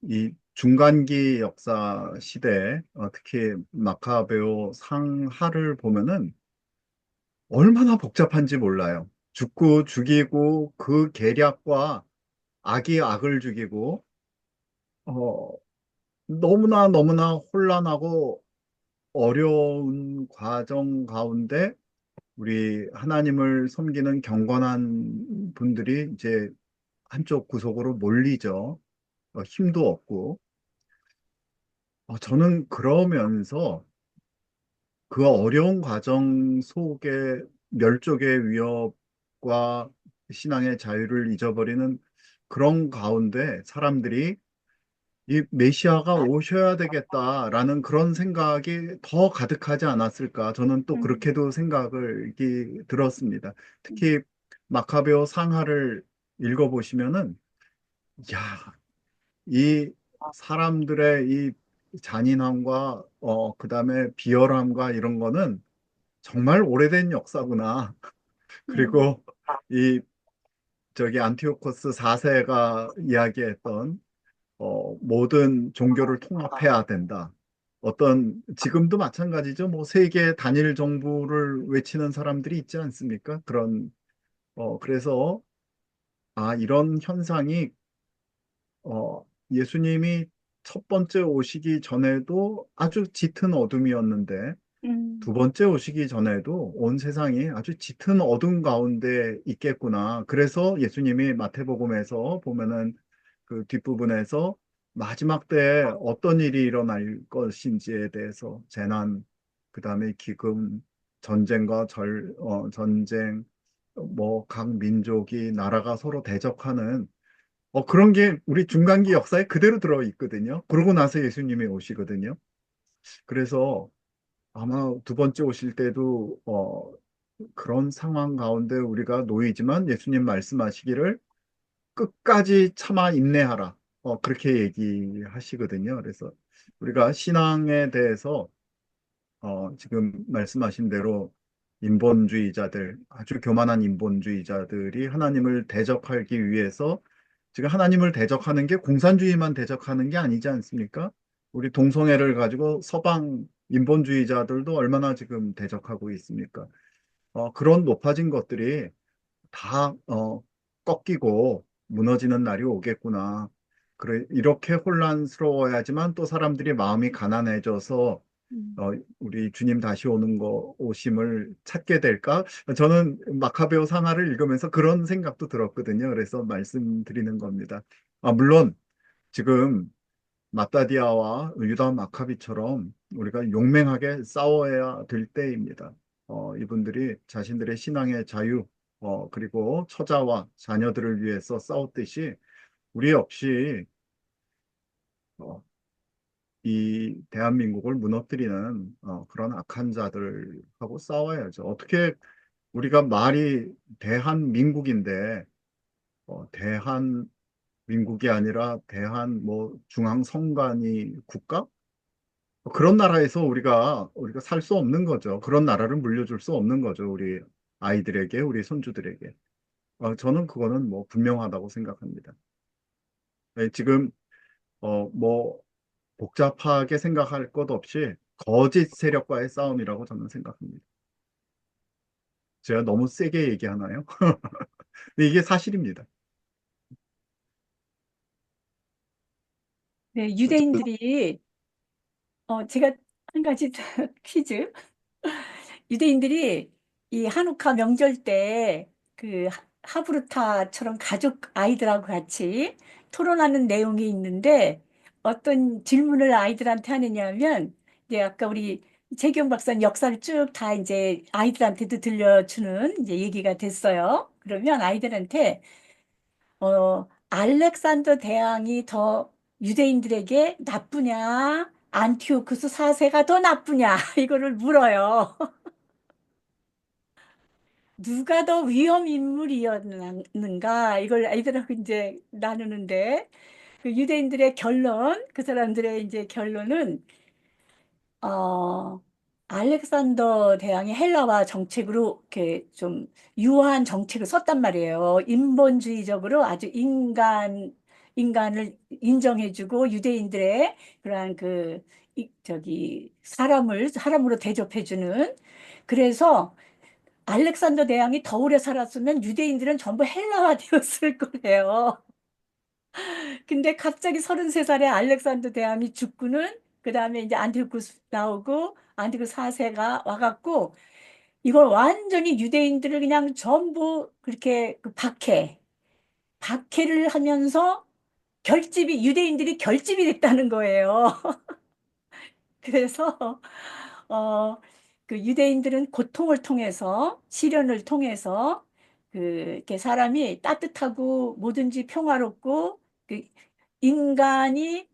S1: 이 중간기 역사 시대, 특히 마카베오 상하를 보면은 얼마나 복잡한지 몰라요. 죽고 죽이고 그 계략과 악이 악을 죽이고, 어, 너무나 너무나 혼란하고 어려운 과정 가운데 우리 하나님을 섬기는 경건한 분들이 이제 한쪽 구석으로 몰리죠. 힘도 없고. 저는 그러면서 그 어려운 과정 속에 멸족의 위협과 신앙의 자유를 잊어버리는 그런 가운데 사람들이 이 메시아가 오셔야 되겠다라는 그런 생각이 더 가득하지 않았을까. 저는 또
S4: 음,
S1: 그렇게도 생각이 들었습니다. 특히 마카베오 상하를 읽어보시면은, 야, 이 사람들의 이 잔인함과, 그다음에 비열함과 이런 거는 정말 오래된 역사구나.
S4: 음,
S1: 그리고 이 저기 안티오코스 4세가 이야기했던 모든 종교를 통합해야 된다. 지금도 마찬가지죠. 뭐 세계 단일 정부를 외치는 사람들이 있지 않습니까? 그래서, 이런 현상이, 예수님이 첫 번째 오시기 전에도 아주 짙은 어둠이었는데, 두
S4: 음,
S1: 번째 오시기 전에도 온 세상이 아주 짙은 어둠 가운데 있겠구나. 그래서 예수님이 마태복음에서 보면은 그 뒷부분에서 마지막 때에 어떤 일이 일어날 것인지에 대해서 재난, 그다음에 기금, 전쟁, 뭐 각 민족이 나라가 서로 대적하는 그런 게 우리 중간기 역사에 그대로 들어 있거든요. 그러고 나서 예수님이 오시거든요. 그래서 아마 두 번째 오실 때도 그런 상황 가운데 우리가 놓이지만 예수님 말씀하시기를 끝까지 참아 인내하라. 그렇게 얘기하시거든요. 그래서 우리가 신앙에 대해서 지금 말씀하신 대로 인본주의자들, 아주 교만한 인본주의자들이 하나님을 대적하기 위해서 지금 하나님을 대적하는 게 공산주의만 대적하는 게 아니지 않습니까? 우리 동성애를 가지고 서방 인본주의자들도 얼마나 지금 대적하고 있습니까? 그런 높아진 것들이 다 꺾이고 무너지는 날이 오겠구나. 그래, 이렇게 혼란스러워야지만 또 사람들이 마음이 가난해져서
S4: 음.
S1: 우리 주님 다시 오심을 찾게 될까? 저는 마카베오 상하를 읽으면서 그런 생각도 들었거든요. 그래서 말씀드리는 겁니다. 물론 지금 마따디아와 유다 마카비처럼 우리가 용맹하게 싸워야 될 때입니다. 이분들이 자신들의 신앙의 자유, 그리고 처자와 자녀들을 위해서 싸웠듯이 우리 역시 어, 이 대한민국을 무너뜨리는 그런 악한 자들하고 싸워야죠. 어떻게 우리가 말이 대한민국인데 대한민국이 아니라 대한 뭐 중앙선관위 국가? 그런 나라에서 우리가 살 수 없는 거죠. 그런 나라를 물려줄 수 없는 거죠. 우리 아이들에게, 우리 손주들에게. 저는 그거는 뭐 분명하다고 생각합니다. 네, 지금 뭐 복잡하게 생각할 것 없이 거짓 세력과의 싸움이라고 저는 생각합니다. 제가 너무 세게 얘기하나요? 근데 이게 사실입니다.
S4: 네,
S1: 저도
S4: 유대인들이, 제가 한 가지 더 퀴즈. 유대인들이 이 한우카 명절 때 그 하브루타처럼 가족 아이들하고 같이 토론하는 내용이 있는데 어떤 질문을 아이들한테 하느냐면 이제 아까 우리 최경 박사님 역사를 쭉 다 이제 아이들한테도 들려주는 이제 얘기가 됐어요. 그러면 아이들한테 알렉산더 대왕이 더 유대인들에게 나쁘냐? 안티오쿠스 4세가 더 나쁘냐? 이거를 물어요. 누가 더 위험 인물이었는가? 이걸 아이들하고 이제 나누는데, 그 유대인들의 결론, 그 사람들의 이제 결론은, 어, 알렉산더 대왕이 헬라화 정책으로 이렇게 좀 유한 정책을 썼단 말이에요. 인본주의적으로 아주 인간을 인정해주고 유대인들의 그러한 사람으로 대접해주는. 그래서 알렉산더 대왕이 더 오래 살았으면 유대인들은 전부 헬라화 되었을 거예요. 근데 갑자기 33살에 알렉산더 대왕이 죽고는 그 다음에 이제 안티오쿠스 나오고 안티오쿠스 4세가 와갖고 이걸 완전히 유대인들을 그냥 전부 그렇게 박해를 하면서 유대인들이 결집이 됐다는 거예요. 그래서 어, 그 유대인들은 고통을 통해서 시련을 통해서 이렇게 사람이 따뜻하고 뭐든지 평화롭고 그 인간이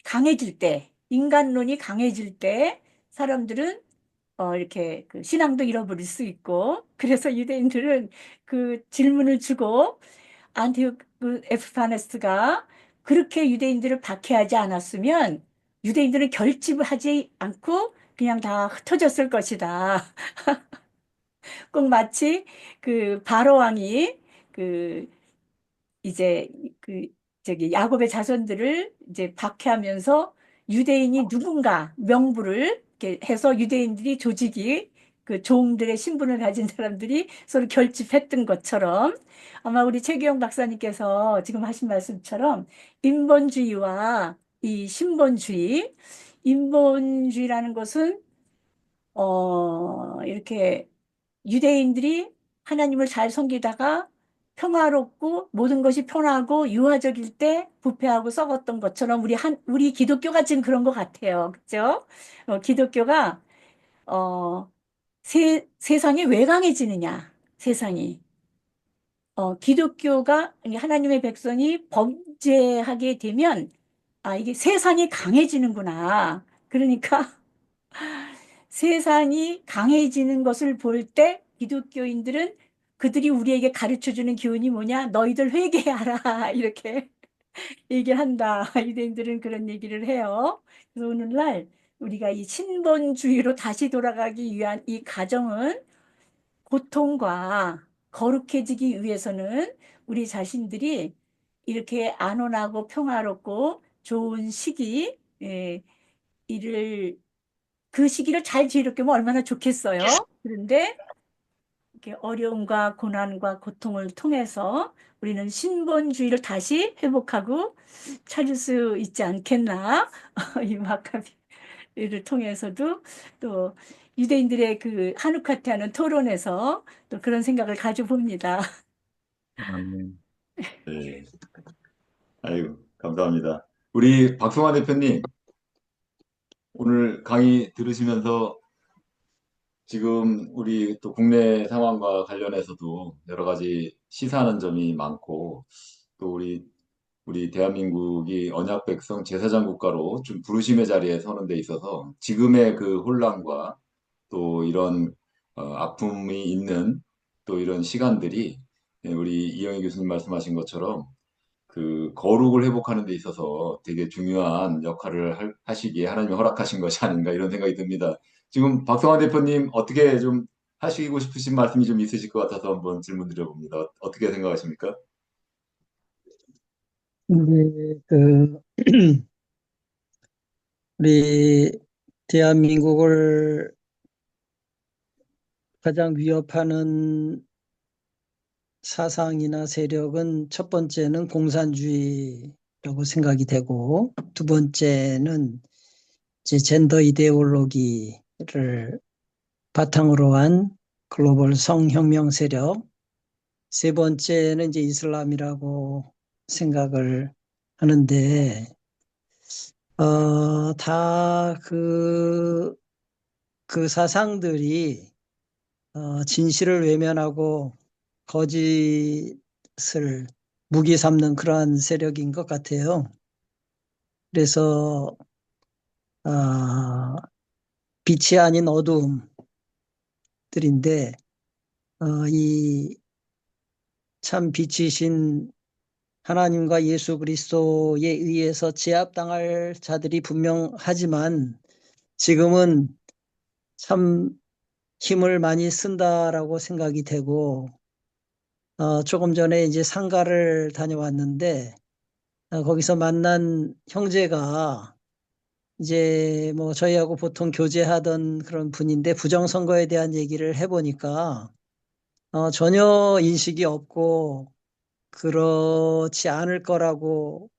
S4: 강해질 때, 인간론이 강해질 때 사람들은 이렇게 신앙도 잃어버릴 수 있고 그래서 유대인들은 그 질문을 주고 안티오크 에피파네스가 그렇게 유대인들을 박해하지 않았으면 유대인들은 결집을 하지 않고 그냥 다 흩어졌을 것이다. 꼭 마치 그 바로 왕이 그 이제 그 저기 야곱의 자손들을 이제 박해하면서 유대인이 누군가 명부를 이렇게 해서 유대인들이 조직이 그 종들의 신분을 가진 사람들이 서로 결집했던 것처럼 아마 우리 최기영 박사님께서 지금 하신 말씀처럼 인본주의와 이 신본주의, 인본주의라는 것은 이렇게 유대인들이 하나님을 잘 섬기다가 평화롭고 모든 것이 편하고 유화적일 때 부패하고 썩었던 것처럼 우리 기독교가 지금 그런 것 같아요. 그죠? 기독교가, 어, 세상이 왜 강해지느냐? 세상이. 기독교가, 하나님의 백성이 범죄하게 되면, 아, 이게 세상이 강해지는구나. 그러니까 세상이 강해지는 것을 볼 때 기독교인들은 그들이 우리에게 가르쳐 주는 교훈이 뭐냐? 너희들 회개하라. 이렇게 얘기를 한다. 유대인들은 그런 얘기를 해요. 그래서 오늘날 우리가 이 신본주의로 다시 돌아가기 위한 이 과정은 고통과 거룩해지기 위해서는 우리 자신들이 이렇게 안온하고 평화롭고 좋은 시기, 이를 그 시기를 잘 지혜롭게 하면 얼마나 좋겠어요. 그런데 이렇게 어려움과 고난과 고통을 통해서 우리는 신본주의를 다시 회복하고 찾을 수 있지 않겠나. 이 마카비를 통해서도 또 유대인들의 그 하누카 때 하는 토론에서 또 그런 생각을 가져봅니다.
S1: 아멘.
S2: 네. 아유, 감사합니다. 우리 박성환 대표님, 오늘 강의 들으시면서 지금 우리 또 국내 상황과 관련해서도 여러 가지 시사하는 점이 많고, 또 우리 대한민국이 언약 백성 제사장 국가로 좀 부르심의 자리에 서는 데 있어서 지금의 그 혼란과 또 이런 아픔이 있는 또 이런 시간들이 우리 이영희 교수님 말씀하신 것처럼 그 거룩을 회복하는 데 있어서 되게 중요한 역할을 하시기에 하나님이 허락하신 것이 아닌가 이런 생각이 듭니다. 지금 박성환 대표님 어떻게 좀 하시고 싶으신 말씀이 좀 있으실 것 같아서 한번 질문 드려봅니다. 어떻게 생각하십니까?
S5: 네, 우리 대한민국을 가장 위협하는 사상이나 세력은 첫 번째는 공산주의라고 생각이 되고, 두 번째는 이제 젠더 이데올로기를 바탕으로 한 글로벌 성혁명 세력, 세 번째는 이제 이슬람이라고 생각을 하는데, 다 그 사상들이 진실을 외면하고 거짓을 무기 삼는 그러한 세력인 것 같아요. 그래서 아, 빛이 아닌 어두움들인데 이 참 빛이신 하나님과 예수 그리스도에 의해서 제압당할 자들이 분명하지만 지금은 참 힘을 많이 쓴다라고 생각이 되고 조금 전에 이제 상가를 다녀왔는데 거기서 만난 형제가 이제 뭐 저희하고 보통 교제하던 그런 분인데 부정선거에 대한 얘기를 해보니까 전혀 인식이 없고 그렇지 않을 거라고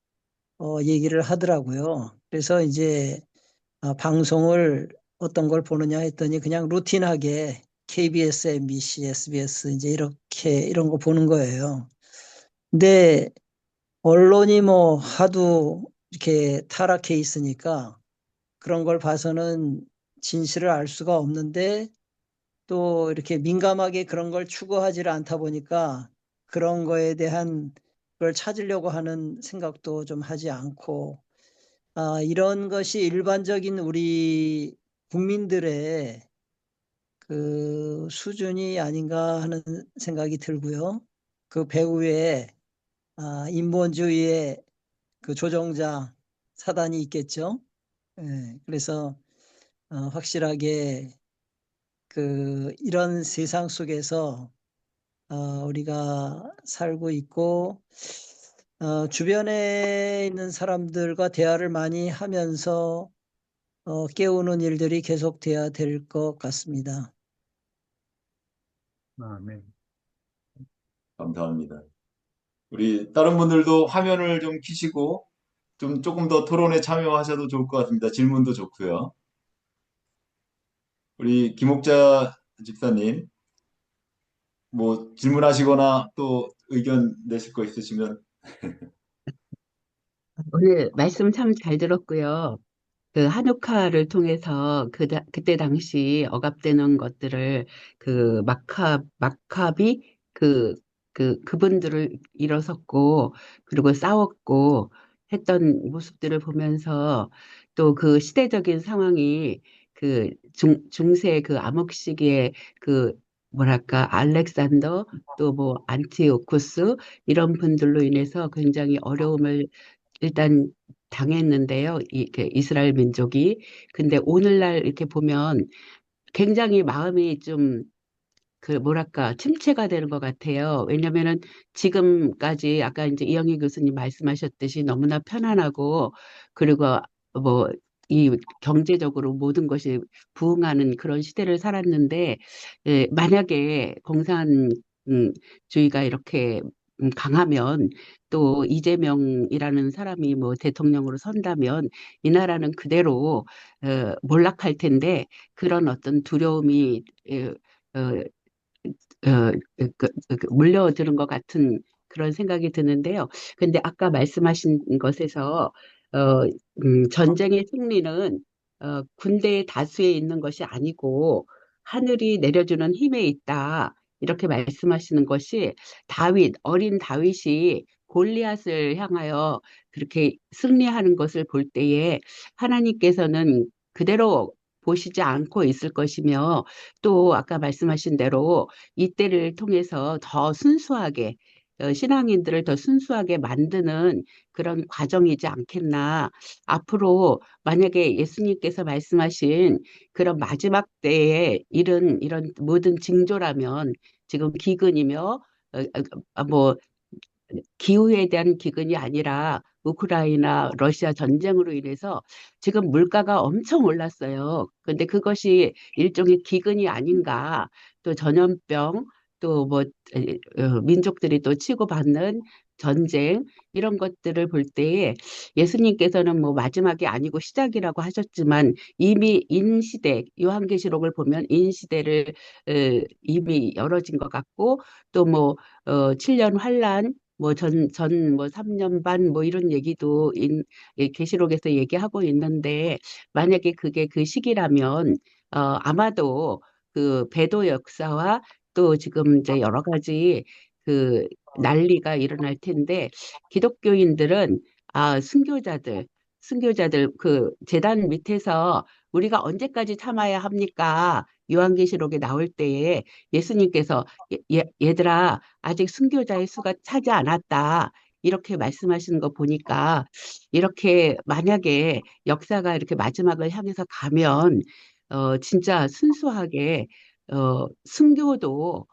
S5: 얘기를 하더라고요. 그래서 이제 방송을 어떤 걸 보느냐 했더니 그냥 루틴하게 KBS, MBC, SBS 이제 이렇게 이런 거 보는 거예요. 근데 언론이 뭐 하도 이렇게 타락해 있으니까 그런 걸 봐서는 진실을 알 수가 없는데 또 이렇게 민감하게 그런 걸 추구하지를 않다 보니까 그런 거에 대한 걸 찾으려고 하는 생각도 좀 하지 않고 이런 것이 일반적인 우리 국민들의 그 수준이 아닌가 하는 생각이 들고요. 그 배후에 인본주의의 그 조종자 사단이 있겠죠. 예, 그래서 확실하게 그 이런 세상 속에서 우리가 살고 있고 주변에 있는 사람들과 대화를 많이 하면서 깨우는 일들이 계속돼야 될 것 같습니다.
S1: 아멘.
S2: 감사합니다. 우리 다른 분들도 화면을 좀 켜시고 좀 조금 더 토론에 참여하셔도 좋을 것 같습니다. 질문도 좋고요. 우리 김옥자 집사님, 뭐 질문하시거나 또 의견 내실 거 있으시면.
S6: 오늘 말씀 참 잘 들었고요. 그 한옥화를 통해서 그때 당시 억압되는 것들을 그 마카비 그분들을 일어섰고 그리고 싸웠고 했던 모습들을 보면서 또 그 시대적인 상황이 그 중세 그 암흑 시기에 그 뭐랄까 알렉산더 또 뭐 안티오쿠스 이런 분들로 인해서 굉장히 어려움을 일단 당했는데요. 이스라엘 민족이. 근데 오늘날 이렇게 보면 굉장히 마음이 좀 그 뭐랄까 침체가 되는 것 같아요. 왜냐면은 지금까지 아까 이제 이영희 교수님 말씀하셨듯이 너무나 편안하고 그리고 뭐 이 경제적으로 모든 것이 부흥하는 그런 시대를 살았는데 만약에 공산주의가 이렇게 강하면 또 이재명이라는 사람이 뭐 대통령으로 선다면 이 나라는 그대로 몰락할 텐데 그런 어떤 두려움이 어, 물려드는 것 같은 그런 생각이 드는데요. 근데 아까 말씀하신 것에서 전쟁의 승리는 군대의 다수에 있는 것이 아니고 하늘이 내려주는 힘에 있다. 이렇게 말씀하시는 것이 어린 다윗이 골리앗을 향하여 그렇게 승리하는 것을 볼 때에 하나님께서는 그대로 보시지 않고 있을 것이며 또 아까 말씀하신 대로 이때를 통해서 더 순수하게 신앙인들을 더 순수하게 만드는 그런 과정이지 않겠나. 앞으로 만약에 예수님께서 말씀하신 그런 마지막 때에 이런 모든 징조라면 지금 기근이며 뭐 기후에 대한 기근이 아니라 우크라이나 러시아 전쟁으로 인해서 지금 물가가 엄청 올랐어요. 근데 그것이 일종의 기근이 아닌가. 또 전염병, 또 뭐 민족들이 또 치고받는 전쟁 이런 것들을 볼 때에 예수님께서는 뭐 마지막이 아니고 시작이라고 하셨지만 이미 인시대 요한계시록을 보면 인시대를 이미 열어진 것 같고 또 뭐 7년 환란 뭐 뭐 3년 반 뭐 이런 얘기도 계시록에서 얘기하고 있는데 만약에 그게 그 시기라면 아마도 그 배도 역사와 또 지금 이제 여러 가지 그 난리가 일어날 텐데 기독교인들은 순교자들 순교자들 그 재단 밑에서 우리가 언제까지 참아야 합니까? 요한계시록에 나올 때에 예수님께서 얘들아 아직 순교자의 수가 차지 않았다. 이렇게 말씀하시는 거 보니까 이렇게 만약에 역사가 이렇게 마지막을 향해서 가면 진짜 순수하게 순교도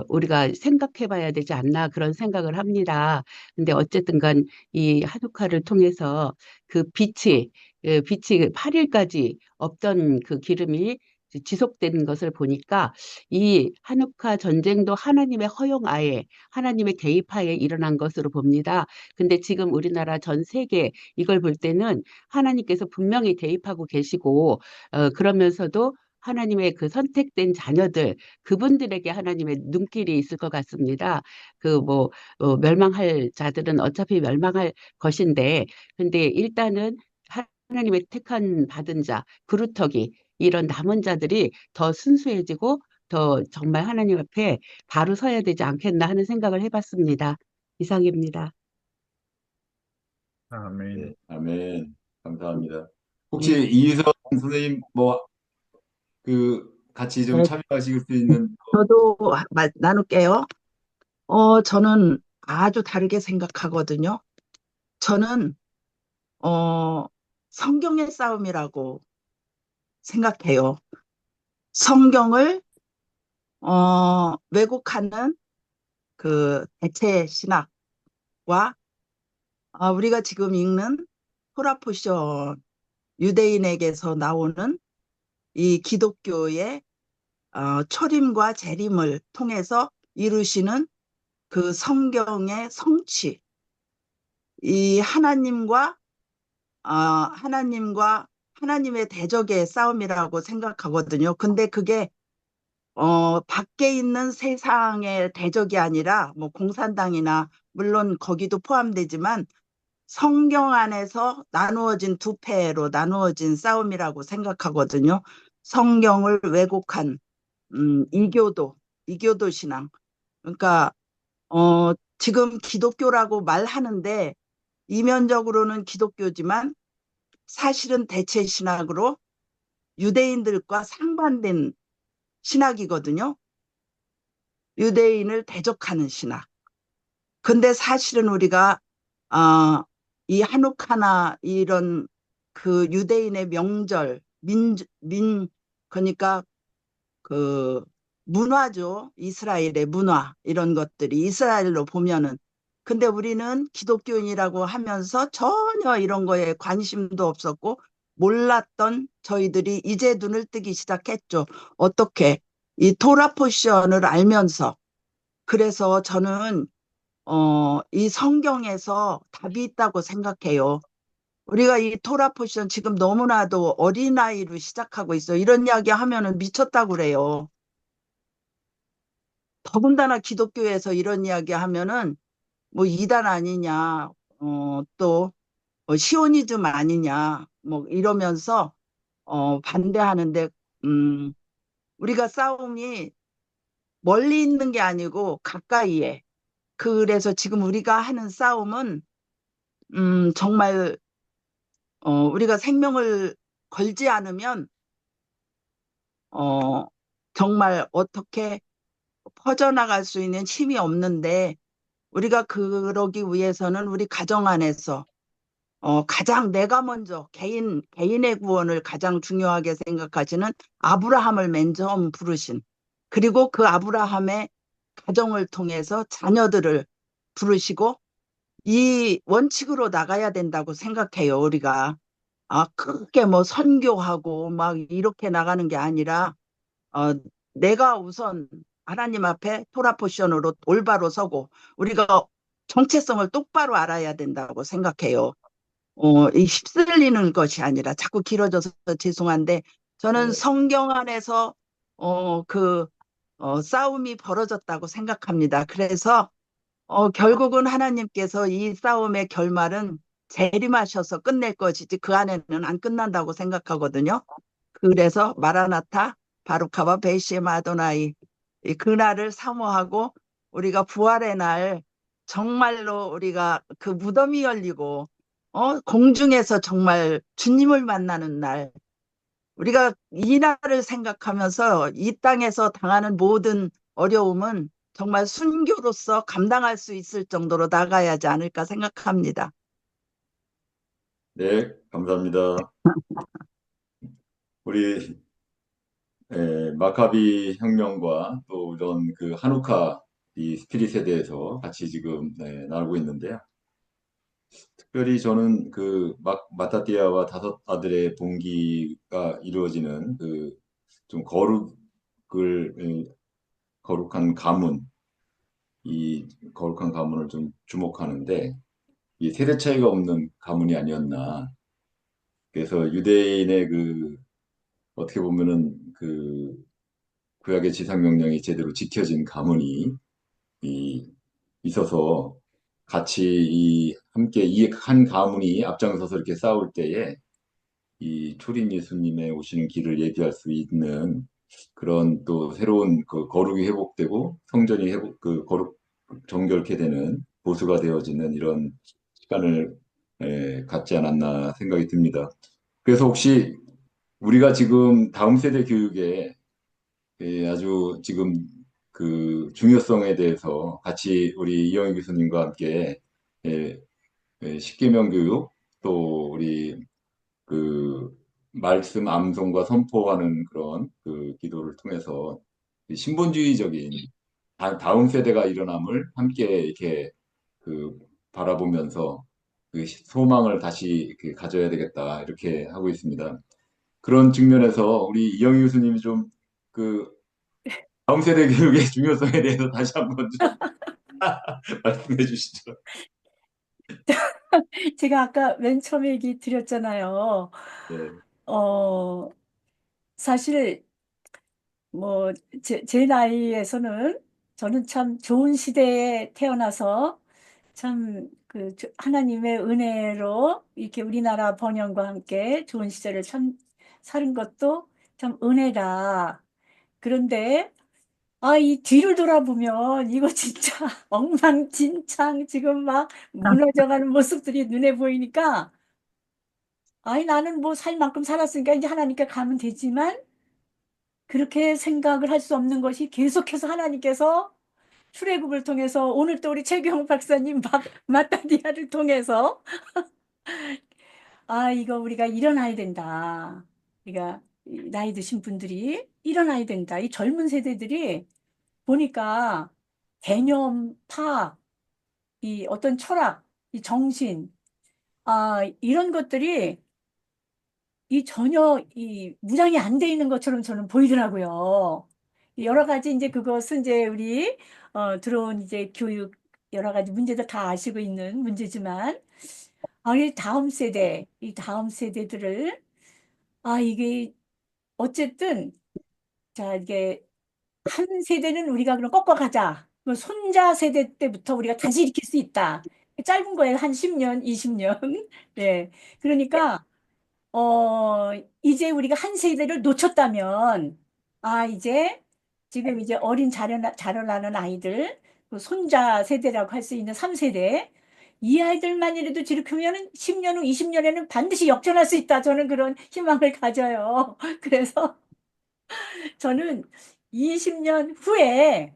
S6: 우리가 생각해 봐야 되지 않나 그런 생각을 합니다. 근데 어쨌든 간 이 한옥화를 통해서 그 빛이 8일까지 없던 그 기름이 지속되는 것을 보니까 이 한옥화 전쟁도 하나님의 허용하에 하나님의 개입하에 일어난 것으로 봅니다. 근데 지금 우리나라 전 세계 이걸 볼 때는 하나님께서 분명히 개입하고 계시고 그러면서도 하나님의 그 선택된 자녀들 그분들에게 하나님의 눈길이 있을 것 같습니다. 그 뭐 멸망할 자들은 어차피 멸망할 것인데 근데 일단은 하나님의 택한 받은 자 그루터기 이런 남은 자들이 더 순수해지고 더 정말 하나님 앞에 바로 서야 되지 않겠나 하는 생각을 해봤습니다. 이상입니다.
S1: 아멘.
S2: 네, 아멘. 감사합니다. 혹시
S5: 예,
S2: 이희석 선생님 뭐 그 같이 좀
S7: 네,
S2: 참여하실 수 있는
S7: 저도 나눌게요. 저는 아주 다르게 생각하거든요. 저는, 어, 성경의 싸움이라고 생각해요. 성경을, 왜곡하는 그 대체 신학과, 우리가 지금 읽는 토라포션, 유대인에게서 나오는 이 기독교의, 초림과 재림을 통해서 이루시는 그 성경의 성취, 이 하나님과 하나님의 대적의 싸움이라고 생각하거든요. 근데 그게 밖에 있는 세상의 대적이 아니라 뭐 공산당이나 물론 거기도 포함되지만 성경 안에서 나누어진 두 패로 나누어진 싸움이라고 생각하거든요. 성경을 왜곡한 이교도 신앙. 그러니까 지금 기독교라고 말하는데 이면적으로는 기독교지만 사실은 대체 신학으로 유대인들과 상반된 신학이거든요. 유대인을 대적하는 신학. 근데 사실은 우리가 이 하누카나 이런 그 유대인의 명절, 그러니까 그 문화죠. 이스라엘의 문화 이런 것들이 이스라엘로 보면은 근데 우리는 기독교인이라고 하면서 전혀 이런 거에 관심도 없었고 몰랐던 저희들이 이제 눈을 뜨기 시작했죠. 어떻게 이 토라 포션을 알면서 그래서 저는 이 성경에서 답이 있다고 생각해요. 우리가 이 토라 포션 지금 너무나도 어린아이로 시작하고 있어요. 이런 이야기 하면은 미쳤다고 그래요. 더군다나 기독교에서 이런 이야기 하면은 뭐 이단 아니냐, 또 시오니즘 아니냐, 뭐 이러면서 반대하는데, 우리가 싸움이 멀리 있는 게 아니고 가까이에. 그래서 지금 우리가 하는 싸움은, 정말, 우리가 생명을 걸지 않으면, 어, 정말 어떻게 퍼져나갈 수 있는 힘이 없는데, 우리가 그러기 위해서는 우리 가정 안에서 가장 내가 먼저 개인의 구원을 가장 중요하게 생각하시는 아브라함을 맨 처음 부르신 그리고 그 아브라함의 가정을 통해서 자녀들을 부르시고 이 원칙으로 나가야 된다고 생각해요, 우리가. 크게 뭐 선교하고 막 이렇게 나가는 게 아니라 어, 내가 우선 하나님 앞에 토라포션으로 올바로 서고 우리가 정체성을 똑바로 알아야 된다고 생각해요. 이 휩쓸리는 것이 아니라 자꾸 길어져서 죄송한데 저는
S2: 네,
S7: 성경 안에서 싸움이 벌어졌다고 생각합니다. 그래서 결국은 하나님께서 이 싸움의 결말은 재림하셔서 끝낼 것이지 그 안에는 안 끝난다고 생각하거든요. 그래서 마라나타, 바루카바 베이시엠 아도나이 이 그날을 사모하고 우리가 부활의 날 정말로 우리가 그 무덤이 열리고 공중에서 정말 주님을 만나는 날, 우리가 이 날을 생각하면서 이 땅에서 당하는 모든 어려움은 정말 순교로서 감당할 수 있을 정도로 나가야 하지 않을까 생각합니다.
S2: 네, 감사합니다. 우리 마카비 혁명과 또 이런 그 한우카 이 스피릿에 대해서 같이 지금 나누고 있는데요. 특별히 저는 그 마타티아와 다섯 아들의 봉기가 이루어지는 그 좀 거룩한 가문, 이 거룩한 가문을 좀 주목하는데 이 세대 차이가 없는 가문이 아니었나. 그래서 유대인의 그 어떻게 보면은 그 구약의 지상 명령이 제대로 지켜진 가문이 이 있어서 같이 이 함께 이 한 가문이 앞장서서 이렇게 싸울 때에 이 초림 예수님의 오시는 길을 예비할 수 있는 그런 또 새로운 그 거룩이 회복되고 성전이 그 거룩 정결케 되는 보수가 되어지는 이런 시간을 갖지 않았나 생각이 듭니다. 그래서 혹시 우리가 지금 다음 세대 교육에 아주 지금 그 중요성에 대해서 같이 우리 이영희 교수님과 함께 예, 십계명 교육 또 우리 그 말씀 암송과 선포하는 그런 그 기도를 통해서 이 신본주의적인 다음 세대가 일어남을 함께 이렇게 그 바라보면서 그 소망을 다시 이렇게 가져야 되겠다 이렇게 하고 있습니다. 그런 측면에서 우리 이영희 교수님이 좀 그 다음 세대 교육의 중요성에 대해서 다시 한번 좀 말씀해 주시죠.
S4: 제가 아까 맨 처음에 얘기 드렸잖아요.
S2: 네,
S4: 어, 사실 뭐 제 나이에서는 저는 참 좋은 시대에 태어나서 참 그 하나님의 은혜로 이렇게 우리나라 번영과 함께 좋은 시절을 참 사는 것도 참 은혜다. 그런데 이 뒤를 돌아보면 이거 진짜 엉망진창 지금 막 무너져가는 모습들이 눈에 보이니까 나는 뭐 살 만큼 살았으니까 이제 하나님께 가면 되지만 그렇게 생각을 할 수 없는 것이 계속해서 하나님께서 출애굽을 통해서 오늘 또 우리 최경 박사님 마따디아를 통해서 이거 우리가 일어나야 된다. 우리가 이 나이 드신 분들이 일어나야 된다. 이 젊은 세대들이 보니까 개념 파악, 이 어떤 철학, 이 정신, 이런 것들이 이 전혀 이 무장이 안 돼 있는 것처럼 저는 보이더라고요. 여러 가지 이제 그것은 이제 우리 들어온 이제 교육 여러 가지 문제들 다 아시고 있는 문제지만 이 다음 세대들을 이게 어쨌든 자 이게 한 세대는 우리가 그럼 꺾어가자. 그 손자 세대 때부터 우리가 다시 일으킬 수 있다. 짧은 거예요. 한 10년, 20년. 네. 그러니까 이제 우리가 한 세대를 놓쳤다면, 이제 지금 이제 어린 자라나는 아이들, 그 손자 세대라고 할 수 있는 3세대, 이 아이들만이라도 지르크면은 10년 후, 20년에는 반드시 역전할 수 있다. 저는 그런 희망을 가져요. 그래서 저는 20년 후에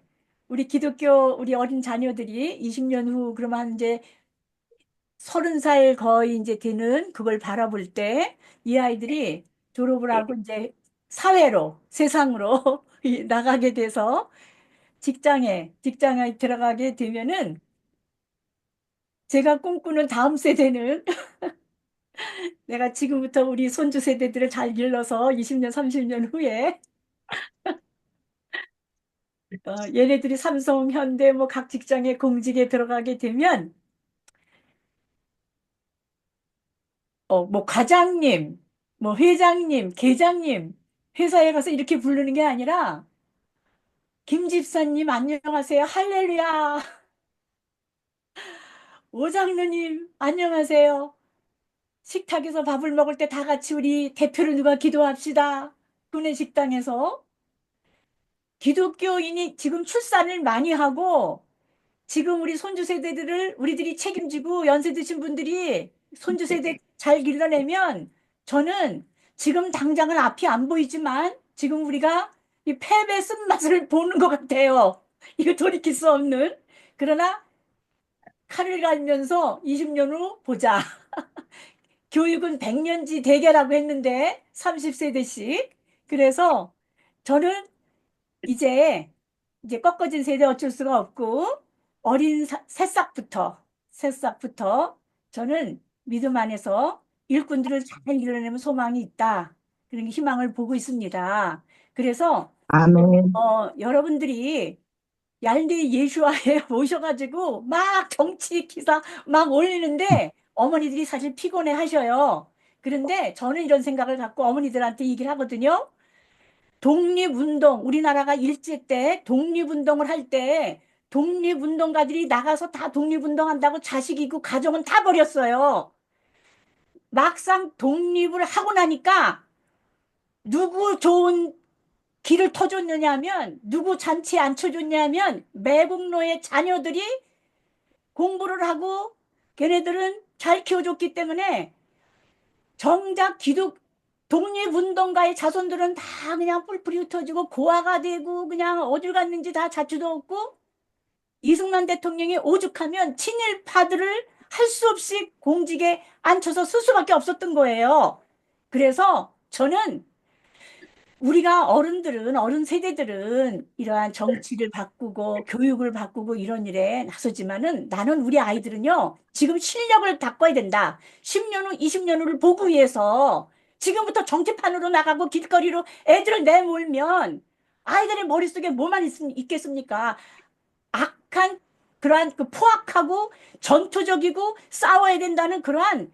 S4: 우리 어린 자녀들이 20년 후, 그러면 이제 30살 거의 이제 되는 그걸 바라볼 때 이 아이들이 졸업을 하고 이제 사회로, 세상으로 나가게 돼서 직장에 들어가게 되면은 제가 꿈꾸는 다음 세대는 내가 지금부터 우리 손주 세대들을 잘 길러서 20년, 30년 후에 얘네들이 삼성, 현대 뭐 각 직장에 공직에 들어가게 되면 뭐 과장님, 뭐 회장님, 계장님 회사에 가서 이렇게 부르는 게 아니라 김 집사님 안녕하세요. 할렐루야. 오장로님 안녕하세요. 식탁에서 밥을 먹을 때 다 같이 우리 대표를 누가 기도합시다. 구내 식당에서 기독교인이 지금 출산을 많이 하고 지금 우리 손주 세대들을 우리들이 책임지고 연세 드신 분들이 손주 세대 잘 길러내면 저는 지금 당장은 앞이 안 보이지만 지금 우리가 이 패배 쓴맛을 보는 것 같아요. 이거 돌이킬 수 없는. 그러나 칼을 갈면서 20년 후 보자. 교육은 100년지 대계라고 했는데 30세대씩. 그래서 저는 이제 꺾어진 세대 어쩔 수가 없고 어린 새싹부터 저는 믿음 안에서 일꾼들을 잘 이뤄내면 소망이 있다. 그런 희망을 보고 있습니다. 그래서
S7: 아멘.
S4: 여러분들이 얄리 예수와에 오셔가지고 막 정치 기사 막 올리는데 어머니들이 사실 피곤해 하셔요. 그런데 저는 이런 생각을 갖고 어머니들한테 얘기를 하거든요. 독립운동, 우리나라가 일제 때 독립운동을 할 때 독립운동가들이 나가서 다 독립운동한다고 자식 있고 가정은 다 버렸어요. 막상 독립을 하고 나니까 누구 좋은 길을 터줬느냐면 누구 잔치에 앉혀줬냐면 매국노의 자녀들이 공부를 하고 걔네들은 잘 키워줬기 때문에 정작 독립운동가의 자손들은 다 그냥 뿔뿔이 흩어지고 고아가 되고 그냥 어딜 갔는지 다 자취도 없고 이승만 대통령이 오죽하면 친일파들을 할 수 없이 공직에 앉혀서 쓸 수밖에 없었던 거예요. 그래서 저는 우리가 어른 세대들은 이러한 정치를 바꾸고 교육을 바꾸고 이런 일에 나서지만은 나는 우리 아이들은요, 지금 실력을 바꿔야 된다. 10년 후, 20년 후를 보기 위해서 지금부터 정치판으로 나가고 길거리로 애들을 내몰면 아이들의 머릿속에 뭐만 있겠습니까? 악한 그러한 그 포악하고 전투적이고 싸워야 된다는 그러한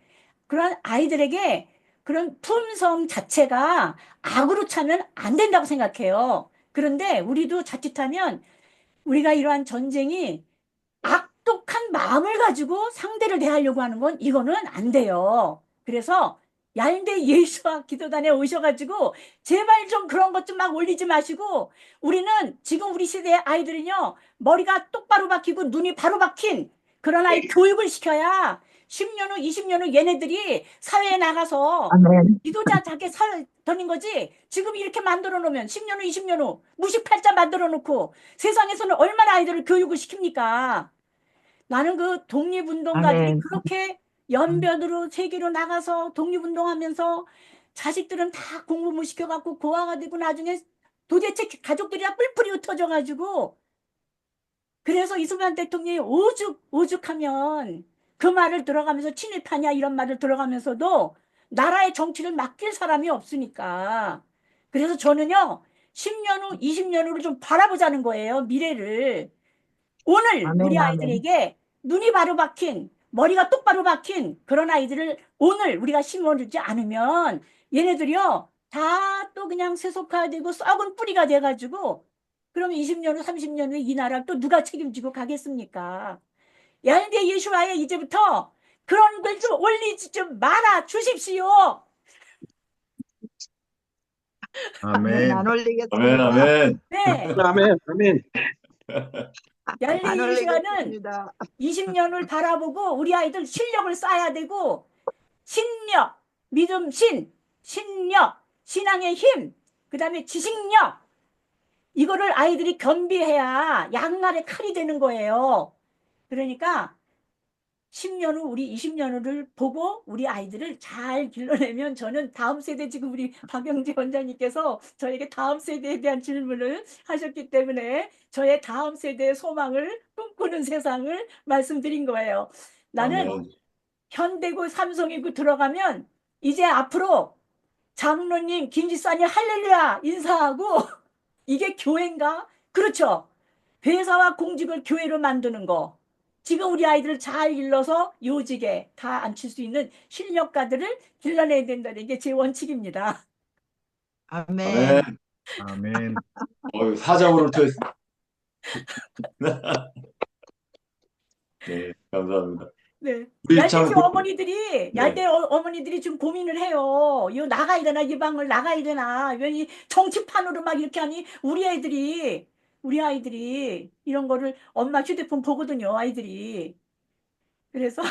S4: 아이들에게 그런 품성 자체가 악으로 차면 안 된다고 생각해요. 그런데 우리도 자칫하면 우리가 이러한 전쟁이 악독한 마음을 가지고 상대를 대하려고 하는 건 이거는 안 돼요. 그래서 얄대 예수와 기도단에 오셔가지고 제발 좀 그런 것 좀 막 올리지 마시고 우리는 지금 우리 세대의 아이들은요 머리가 똑바로 박히고 눈이 바로 박힌 그런 아이 교육을 시켜야 10년 후 20년 후 얘네들이 사회에 나가서
S7: 아멘.
S4: 지도자 자기 사회 되는 거지. 지금 이렇게 만들어 놓으면 10년 후 20년 후 무식팔자 만들어 놓고 세상에서는 얼마나 아이들을 교육을 시킵니까? 나는 그 독립운동가들이
S7: 아멘.
S4: 그렇게 연변으로 세계로 나가서 독립운동하면서 자식들은 다 공부 못 시켜갖고 고아가 되고 나중에 도대체 가족들이랑 뿔뿔이 흩어져가지고 그래서 이승만 대통령이 오죽하면 그 말을 들어가면서 친일파냐 이런 말을 들어가면서도 나라의 정치를 맡길 사람이 없으니까. 그래서 저는요, 10년 후, 20년 후를 좀 바라보자는 거예요, 미래를. 오늘 우리
S7: 아멘. 아멘.
S4: 아이들에게 눈이 바로 박힌, 머리가 똑바로 박힌 그런 아이들을 오늘 우리가 심어주지 않으면 얘네들이요, 다 또 그냥 세속화되고 썩은 뿌리가 돼가지고 그러면 20년 후, 30년 후에 이 나라를 또 누가 책임지고 가겠습니까? 야인대 예수와에 이제부터 그런 걸 좀 올리지 좀 말아 주십시오.
S7: 아멘. 안
S1: 아멘.
S2: 아멘,
S7: 올리겠습니다.
S2: 아멘.
S4: 네,
S8: 아멘, 아멘.
S7: 안
S4: 야인대 예수와는
S7: 올리겠습니다.
S4: 20년을 바라보고 우리 아이들 실력을 쌓아야 되고 신력, 믿음 신력, 신앙의 힘, 그 다음에 지식력 이거를 아이들이 겸비해야 양날의 칼이 되는 거예요. 그러니까 10년 후 우리 20년 후를 보고 우리 아이들을 잘 길러내면 저는 다음 세대 지금 우리 박영재 원장님께서 저에게 다음 세대에 대한 질문을 하셨기 때문에 저의 다음 세대의 소망을 꿈꾸는 세상을 말씀드린 거예요. 나는
S2: 아멘.
S4: 현대고 삼성이고 들어가면 이제 앞으로 장로님, 김지사님 할렐루야 인사하고 이게 교회인가? 그렇죠. 회사와 공직을 교회로 만드는 거. 지금 우리 아이들을 잘 길러서 요직에 다 앉힐 수 있는 실력가들을 길러내야 된다는 게 제 원칙입니다.
S7: 아멘.
S2: 아멘.
S1: 아멘.
S2: 사자우를 토했습니다. 네, 감사합니다.
S4: 네.
S2: 우리
S4: 얄대
S2: 참,
S4: 어머니들이,
S2: 네,
S4: 어머니들이 지금 고민을 해요. 이거 나가야 되나, 이 방을 나가야 되나. 왜 이 정치판으로 막 이렇게 하니, 우리 아이들이 이런 거를 엄마 휴대폰 보거든요, 아이들이. 그래서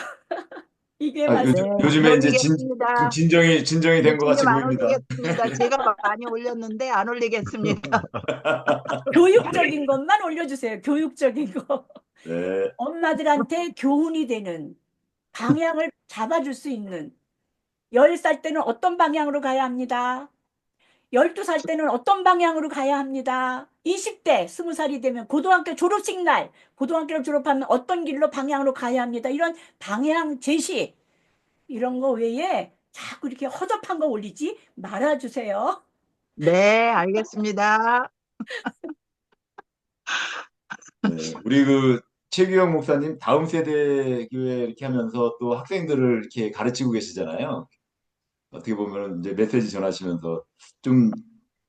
S4: 이게
S2: 아,
S7: 네,
S2: 요즘에
S7: 안
S2: 이제 좀
S7: 올리겠습니다.
S2: 진정이 된 것 같이
S7: 교수님 안
S2: 보입니다.
S7: 올리겠습니다. 제가 많이 올렸는데 안 올리겠습니다.
S4: 교육적인 것만 올려주세요. 교육적인 거.
S2: 네,
S4: 엄마들한테 교훈이 되는 방향을 잡아줄 수 있는 10살 때는 어떤 방향으로 가야 합니다. 12살 때는 어떤 방향으로 가야 합니다. 20대, 20살이 되면 고등학교 졸업식 날, 고등학교를 졸업하면 어떤 길로 방향으로 가야 합니다. 이런 방향 제시, 이런 거 외에 자꾸 이렇게 허접한 거 올리지 말아주세요.
S7: 네, 알겠습니다.
S2: 네. 우리 그 최규영 목사님 다음 세대 교회 이렇게 하면서 또 학생들을 이렇게 가르치고 계시잖아요. 어떻게 보면 이제 메시지 전하시면서 좀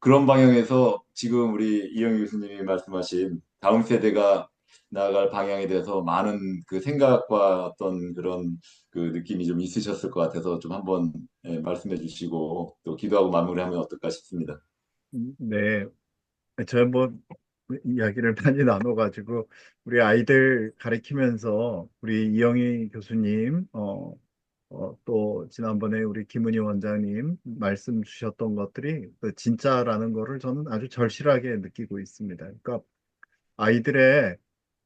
S2: 그런 방향에서 지금 우리 이영희 교수님이 말씀하신 다음 세대가 나아갈 방향에 대해서 많은 그 생각과 어떤 그런 그 느낌이 좀 있으셨을 것 같아서 좀 한번 말씀해 주시고 또 기도하고 마무리하면 어떨까 싶습니다.
S1: 네, 저희 뭐 이야기를 많이 나눠가지고 우리 아이들 가르치면서 우리 이영희 교수님, 또 지난번에 우리 김은희 원장님 말씀 주셨던 것들이 그 진짜라는 거를 저는 아주 절실하게 느끼고 있습니다. 그러니까 아이들의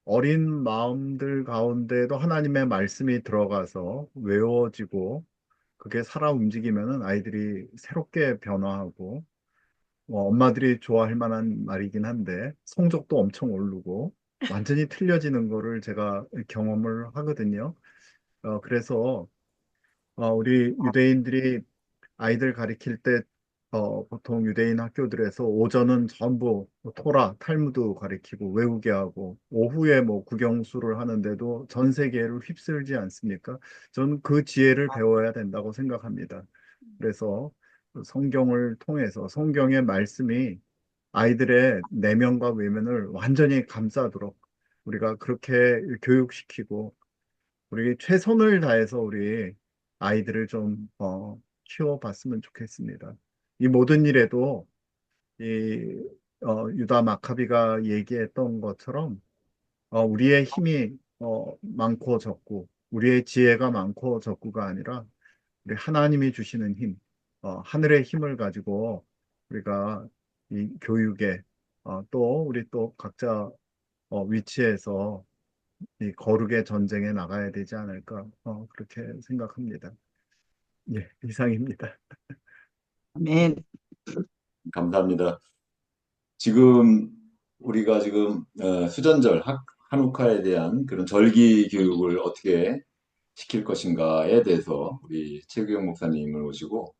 S1: 어린 마음들 가운데도 하나님의 말씀이 들어가서 외워지고 그게 살아 움직이면은 아이들이 새롭게 변화하고 엄마들이 좋아할 만한 말이긴 한데 성적도 엄청 오르고 완전히 틀려지는 거를 제가 경험을 하거든요. 그래서 우리 유대인들이 아이들 가리킬 때 보통 유대인 학교들에서 오전은 전부 뭐 토라, 탈무드 가리키고 외우게 하고 오후에 뭐 국영수를 하는데도 전 세계를 휩쓸지 않습니까? 저는 그 지혜를 배워야 된다고 생각합니다. 그래서 성경을 통해서 성경의 말씀이 아이들의 내면과 외면을 완전히 감싸도록 우리가 그렇게 교육시키고 우리 최선을 다해서 우리 아이들을 좀 키워봤으면 좋겠습니다. 이 모든 일에도 이 유다 마카비가 얘기했던 것처럼 우리의 힘이 많고 적고 우리의 지혜가 많고 적고가 아니라 우리 하나님이 주시는 힘, 하늘의 힘을 가지고 우리가 이 교육에 또 우리 또 각자 위치에서 이 거룩의 전쟁에 나가야 되지 않을까 그렇게 생각합니다. 예, 이상입니다.
S7: 아멘.
S2: 감사합니다. 지금 우리가 지금 수전절 한우카에 대한 그런 절기 교육을 어떻게 시킬 것인가에 대해서 우리 최규영 목사님을 모시고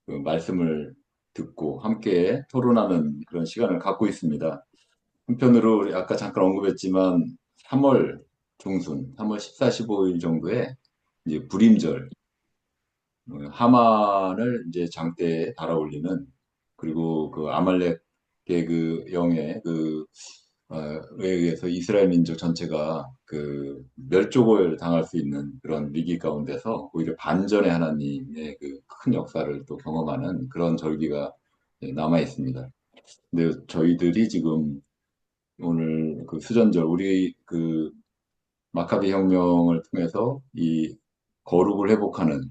S2: 그 말씀을 듣고 함께 토론하는 그런 시간을 갖고 있습니다. 한편으로 우리 아까 잠깐 언급했지만 3월 중순, 3월 14, 15일 정도에 이제 불임절, 하만을 이제 장대에 달아올리는 그리고 그 아말렉의 그 영의 에 의해서 이스라엘 민족 전체가 그 멸족을 당할 수 있는 그런 위기 가운데서 오히려 반전의 하나님의 그 큰 역사를 또 경험하는 그런 절기가 남아 있습니다. 근데 저희들이 지금 오늘 그 수전절 우리 그 마카비 혁명을 통해서 이 거룩을 회복하는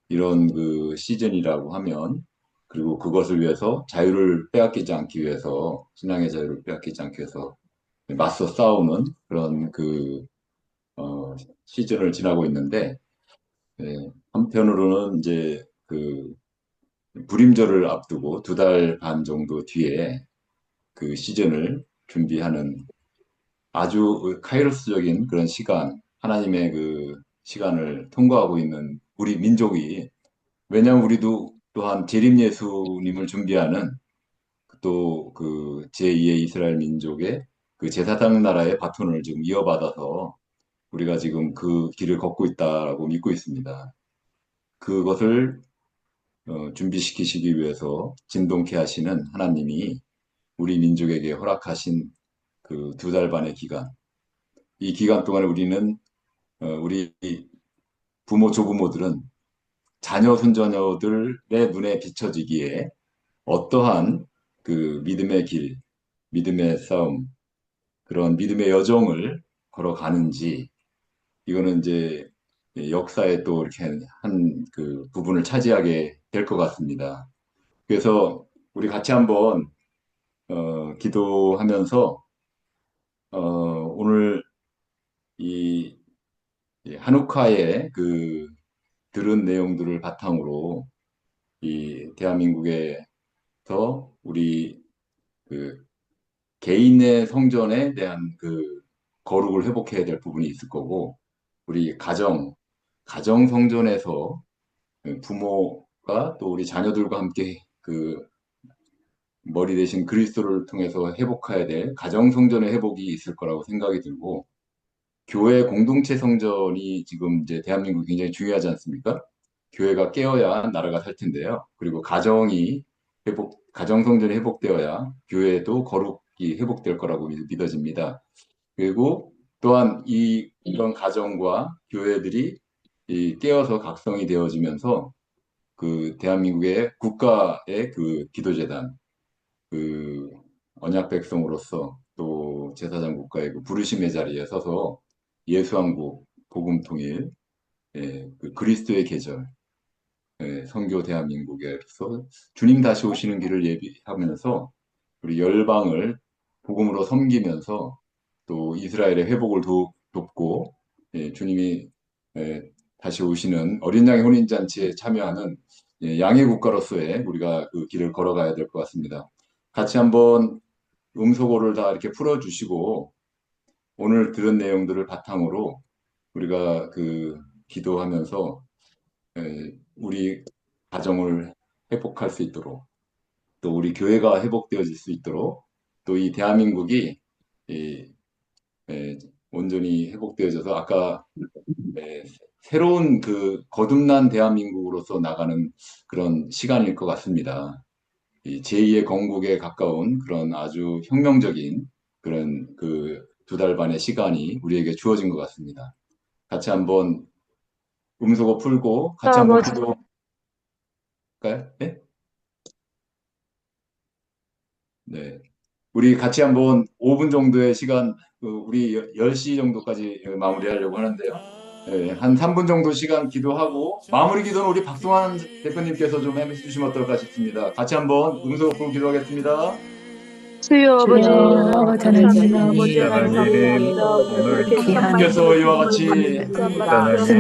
S2: 이런 그 시즌이라고 하면 그리고 그것을 위해서 자유를 빼앗기지 않기 위해서 신앙의 자유를 빼앗기지 않기 위해서 맞서 싸우는 그런 시즌을 지나고 있는데 한편으로는 이제 그 불임절을 앞두고 2달 반 정도 뒤에 그 시즌을 준비하는 아주 카이로스적인 그런 시간, 하나님의 그 시간을 통과하고 있는 우리 민족이 왜냐하면 우리도 또한 재림 예수님을 준비하는 또 그 제2의 이스라엘 민족의 그 제사장 나라의 바톤을 지금 이어받아서 우리가 지금 그 길을 걷고 있다라고 믿고 있습니다. 그것을 준비시키시기 위해서 진동케 하시는 하나님이 우리 민족에게 허락하신 그 2달 반의 기간, 이 기간 동안에 우리는 우리 부모, 조부모들은 자녀, 손자녀들의 눈에 비춰지기에 어떠한 그 믿음의 길, 믿음의 싸움, 그런 믿음의 여정을 걸어가는지, 이거는 이제 역사에 또 이렇게 한 그 부분을 차지하게 될 것 같습니다. 그래서 우리 같이 한번 기도하면서 오늘 이 한우카의 그 들은 내용들을 바탕으로 이 대한민국에서 우리 그 개인의 성전에 대한 그 거룩을 회복해야 될 부분이 있을 거고, 우리 가정 성전에서 부모가 또 우리 자녀들과 함께 그 머리 대신 그리스도를 통해서 회복해야 될 가정 성전의 회복이 있을 거라고 생각이 들고, 교회 공동체 성전이 지금 이제 대한민국 굉장히 중요하지 않습니까? 교회가 깨어야 나라가 살 텐데요. 그리고 가정 성전이 회복되어야 교회도 거룩이 회복될 거라고 믿어집니다. 그리고 또한 이런 가정과 교회들이 깨어서 각성이 되어지면서 그 대한민국의 국가의 그 기도재단, 그 언약 백성으로서 또 제사장 국가의 그 부르심의 자리에 서서 예수왕국, 복음 통일, 그 그리스도의 계절, 선교 대한민국에서 주님 다시 오시는 길을 예비하면서 우리 열방을 복음으로 섬기면서 또 이스라엘의 회복을 돕고 주님이 다시 오시는 어린 양의 혼인잔치에 참여하는 양의 국가로서의 우리가 그 길을 걸어가야 될 것 같습니다. 같이 한번 음소거를 다 이렇게 풀어주시고 오늘 들은 내용들을 바탕으로 우리가 그 기도하면서 우리 가정을 회복할 수 있도록 또 우리 교회가 회복되어질 수 있도록 또 이 대한민국이 온전히 회복되어져서 아까 새로운 그 거듭난 대한민국으로서 나가는 그런 시간일 것 같습니다. 이 제2의 건국에 가까운 그런 아주 혁명적인 그런 그 2달 반의 시간이 우리에게 주어진 것 같습니다. 같이 한번 음소거 풀고 같이 한번 기도할까요? 네? 네. 우리 같이 한번 5분 정도의 시간, 우리 10시 정도까지 마무리하려고 하는데요. 한 3분 정도 시간 기도하고 마무리 기도는 우리 박승환 대표님께서 좀 해주시면 어떨까 싶습니다. 같이 한번 음소거 풀고 기도하겠습니다.
S8: 주여 아버지,
S4: 아버지 하나님,
S8: 아버지 하나님 감사합니다.
S1: 오늘
S4: 귀한
S2: 주님께서 이와 같이
S1: 하나님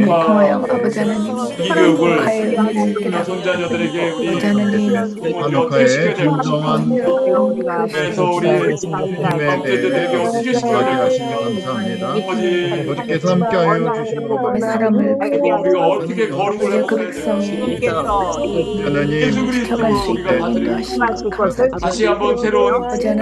S4: 통하여 아버지 하나님
S2: 이 교육을
S4: 가의 은혜를
S2: 손자녀들에게 우리
S4: 아버지 하나님
S2: 어떻게 시켜야 될까
S1: 진정한
S2: 그래서 우리 형제들에게 어떻게 시켜야 될까
S1: 감사합니다.
S2: 아버지
S1: 아버지께서 함께하여 주심으로
S4: 사람을
S2: 그리고 우리가 어떻게 거룩을 회복해야 될지
S1: 하나님
S2: 예수 그리스도로 우리가 받으려 다시 한번 새로운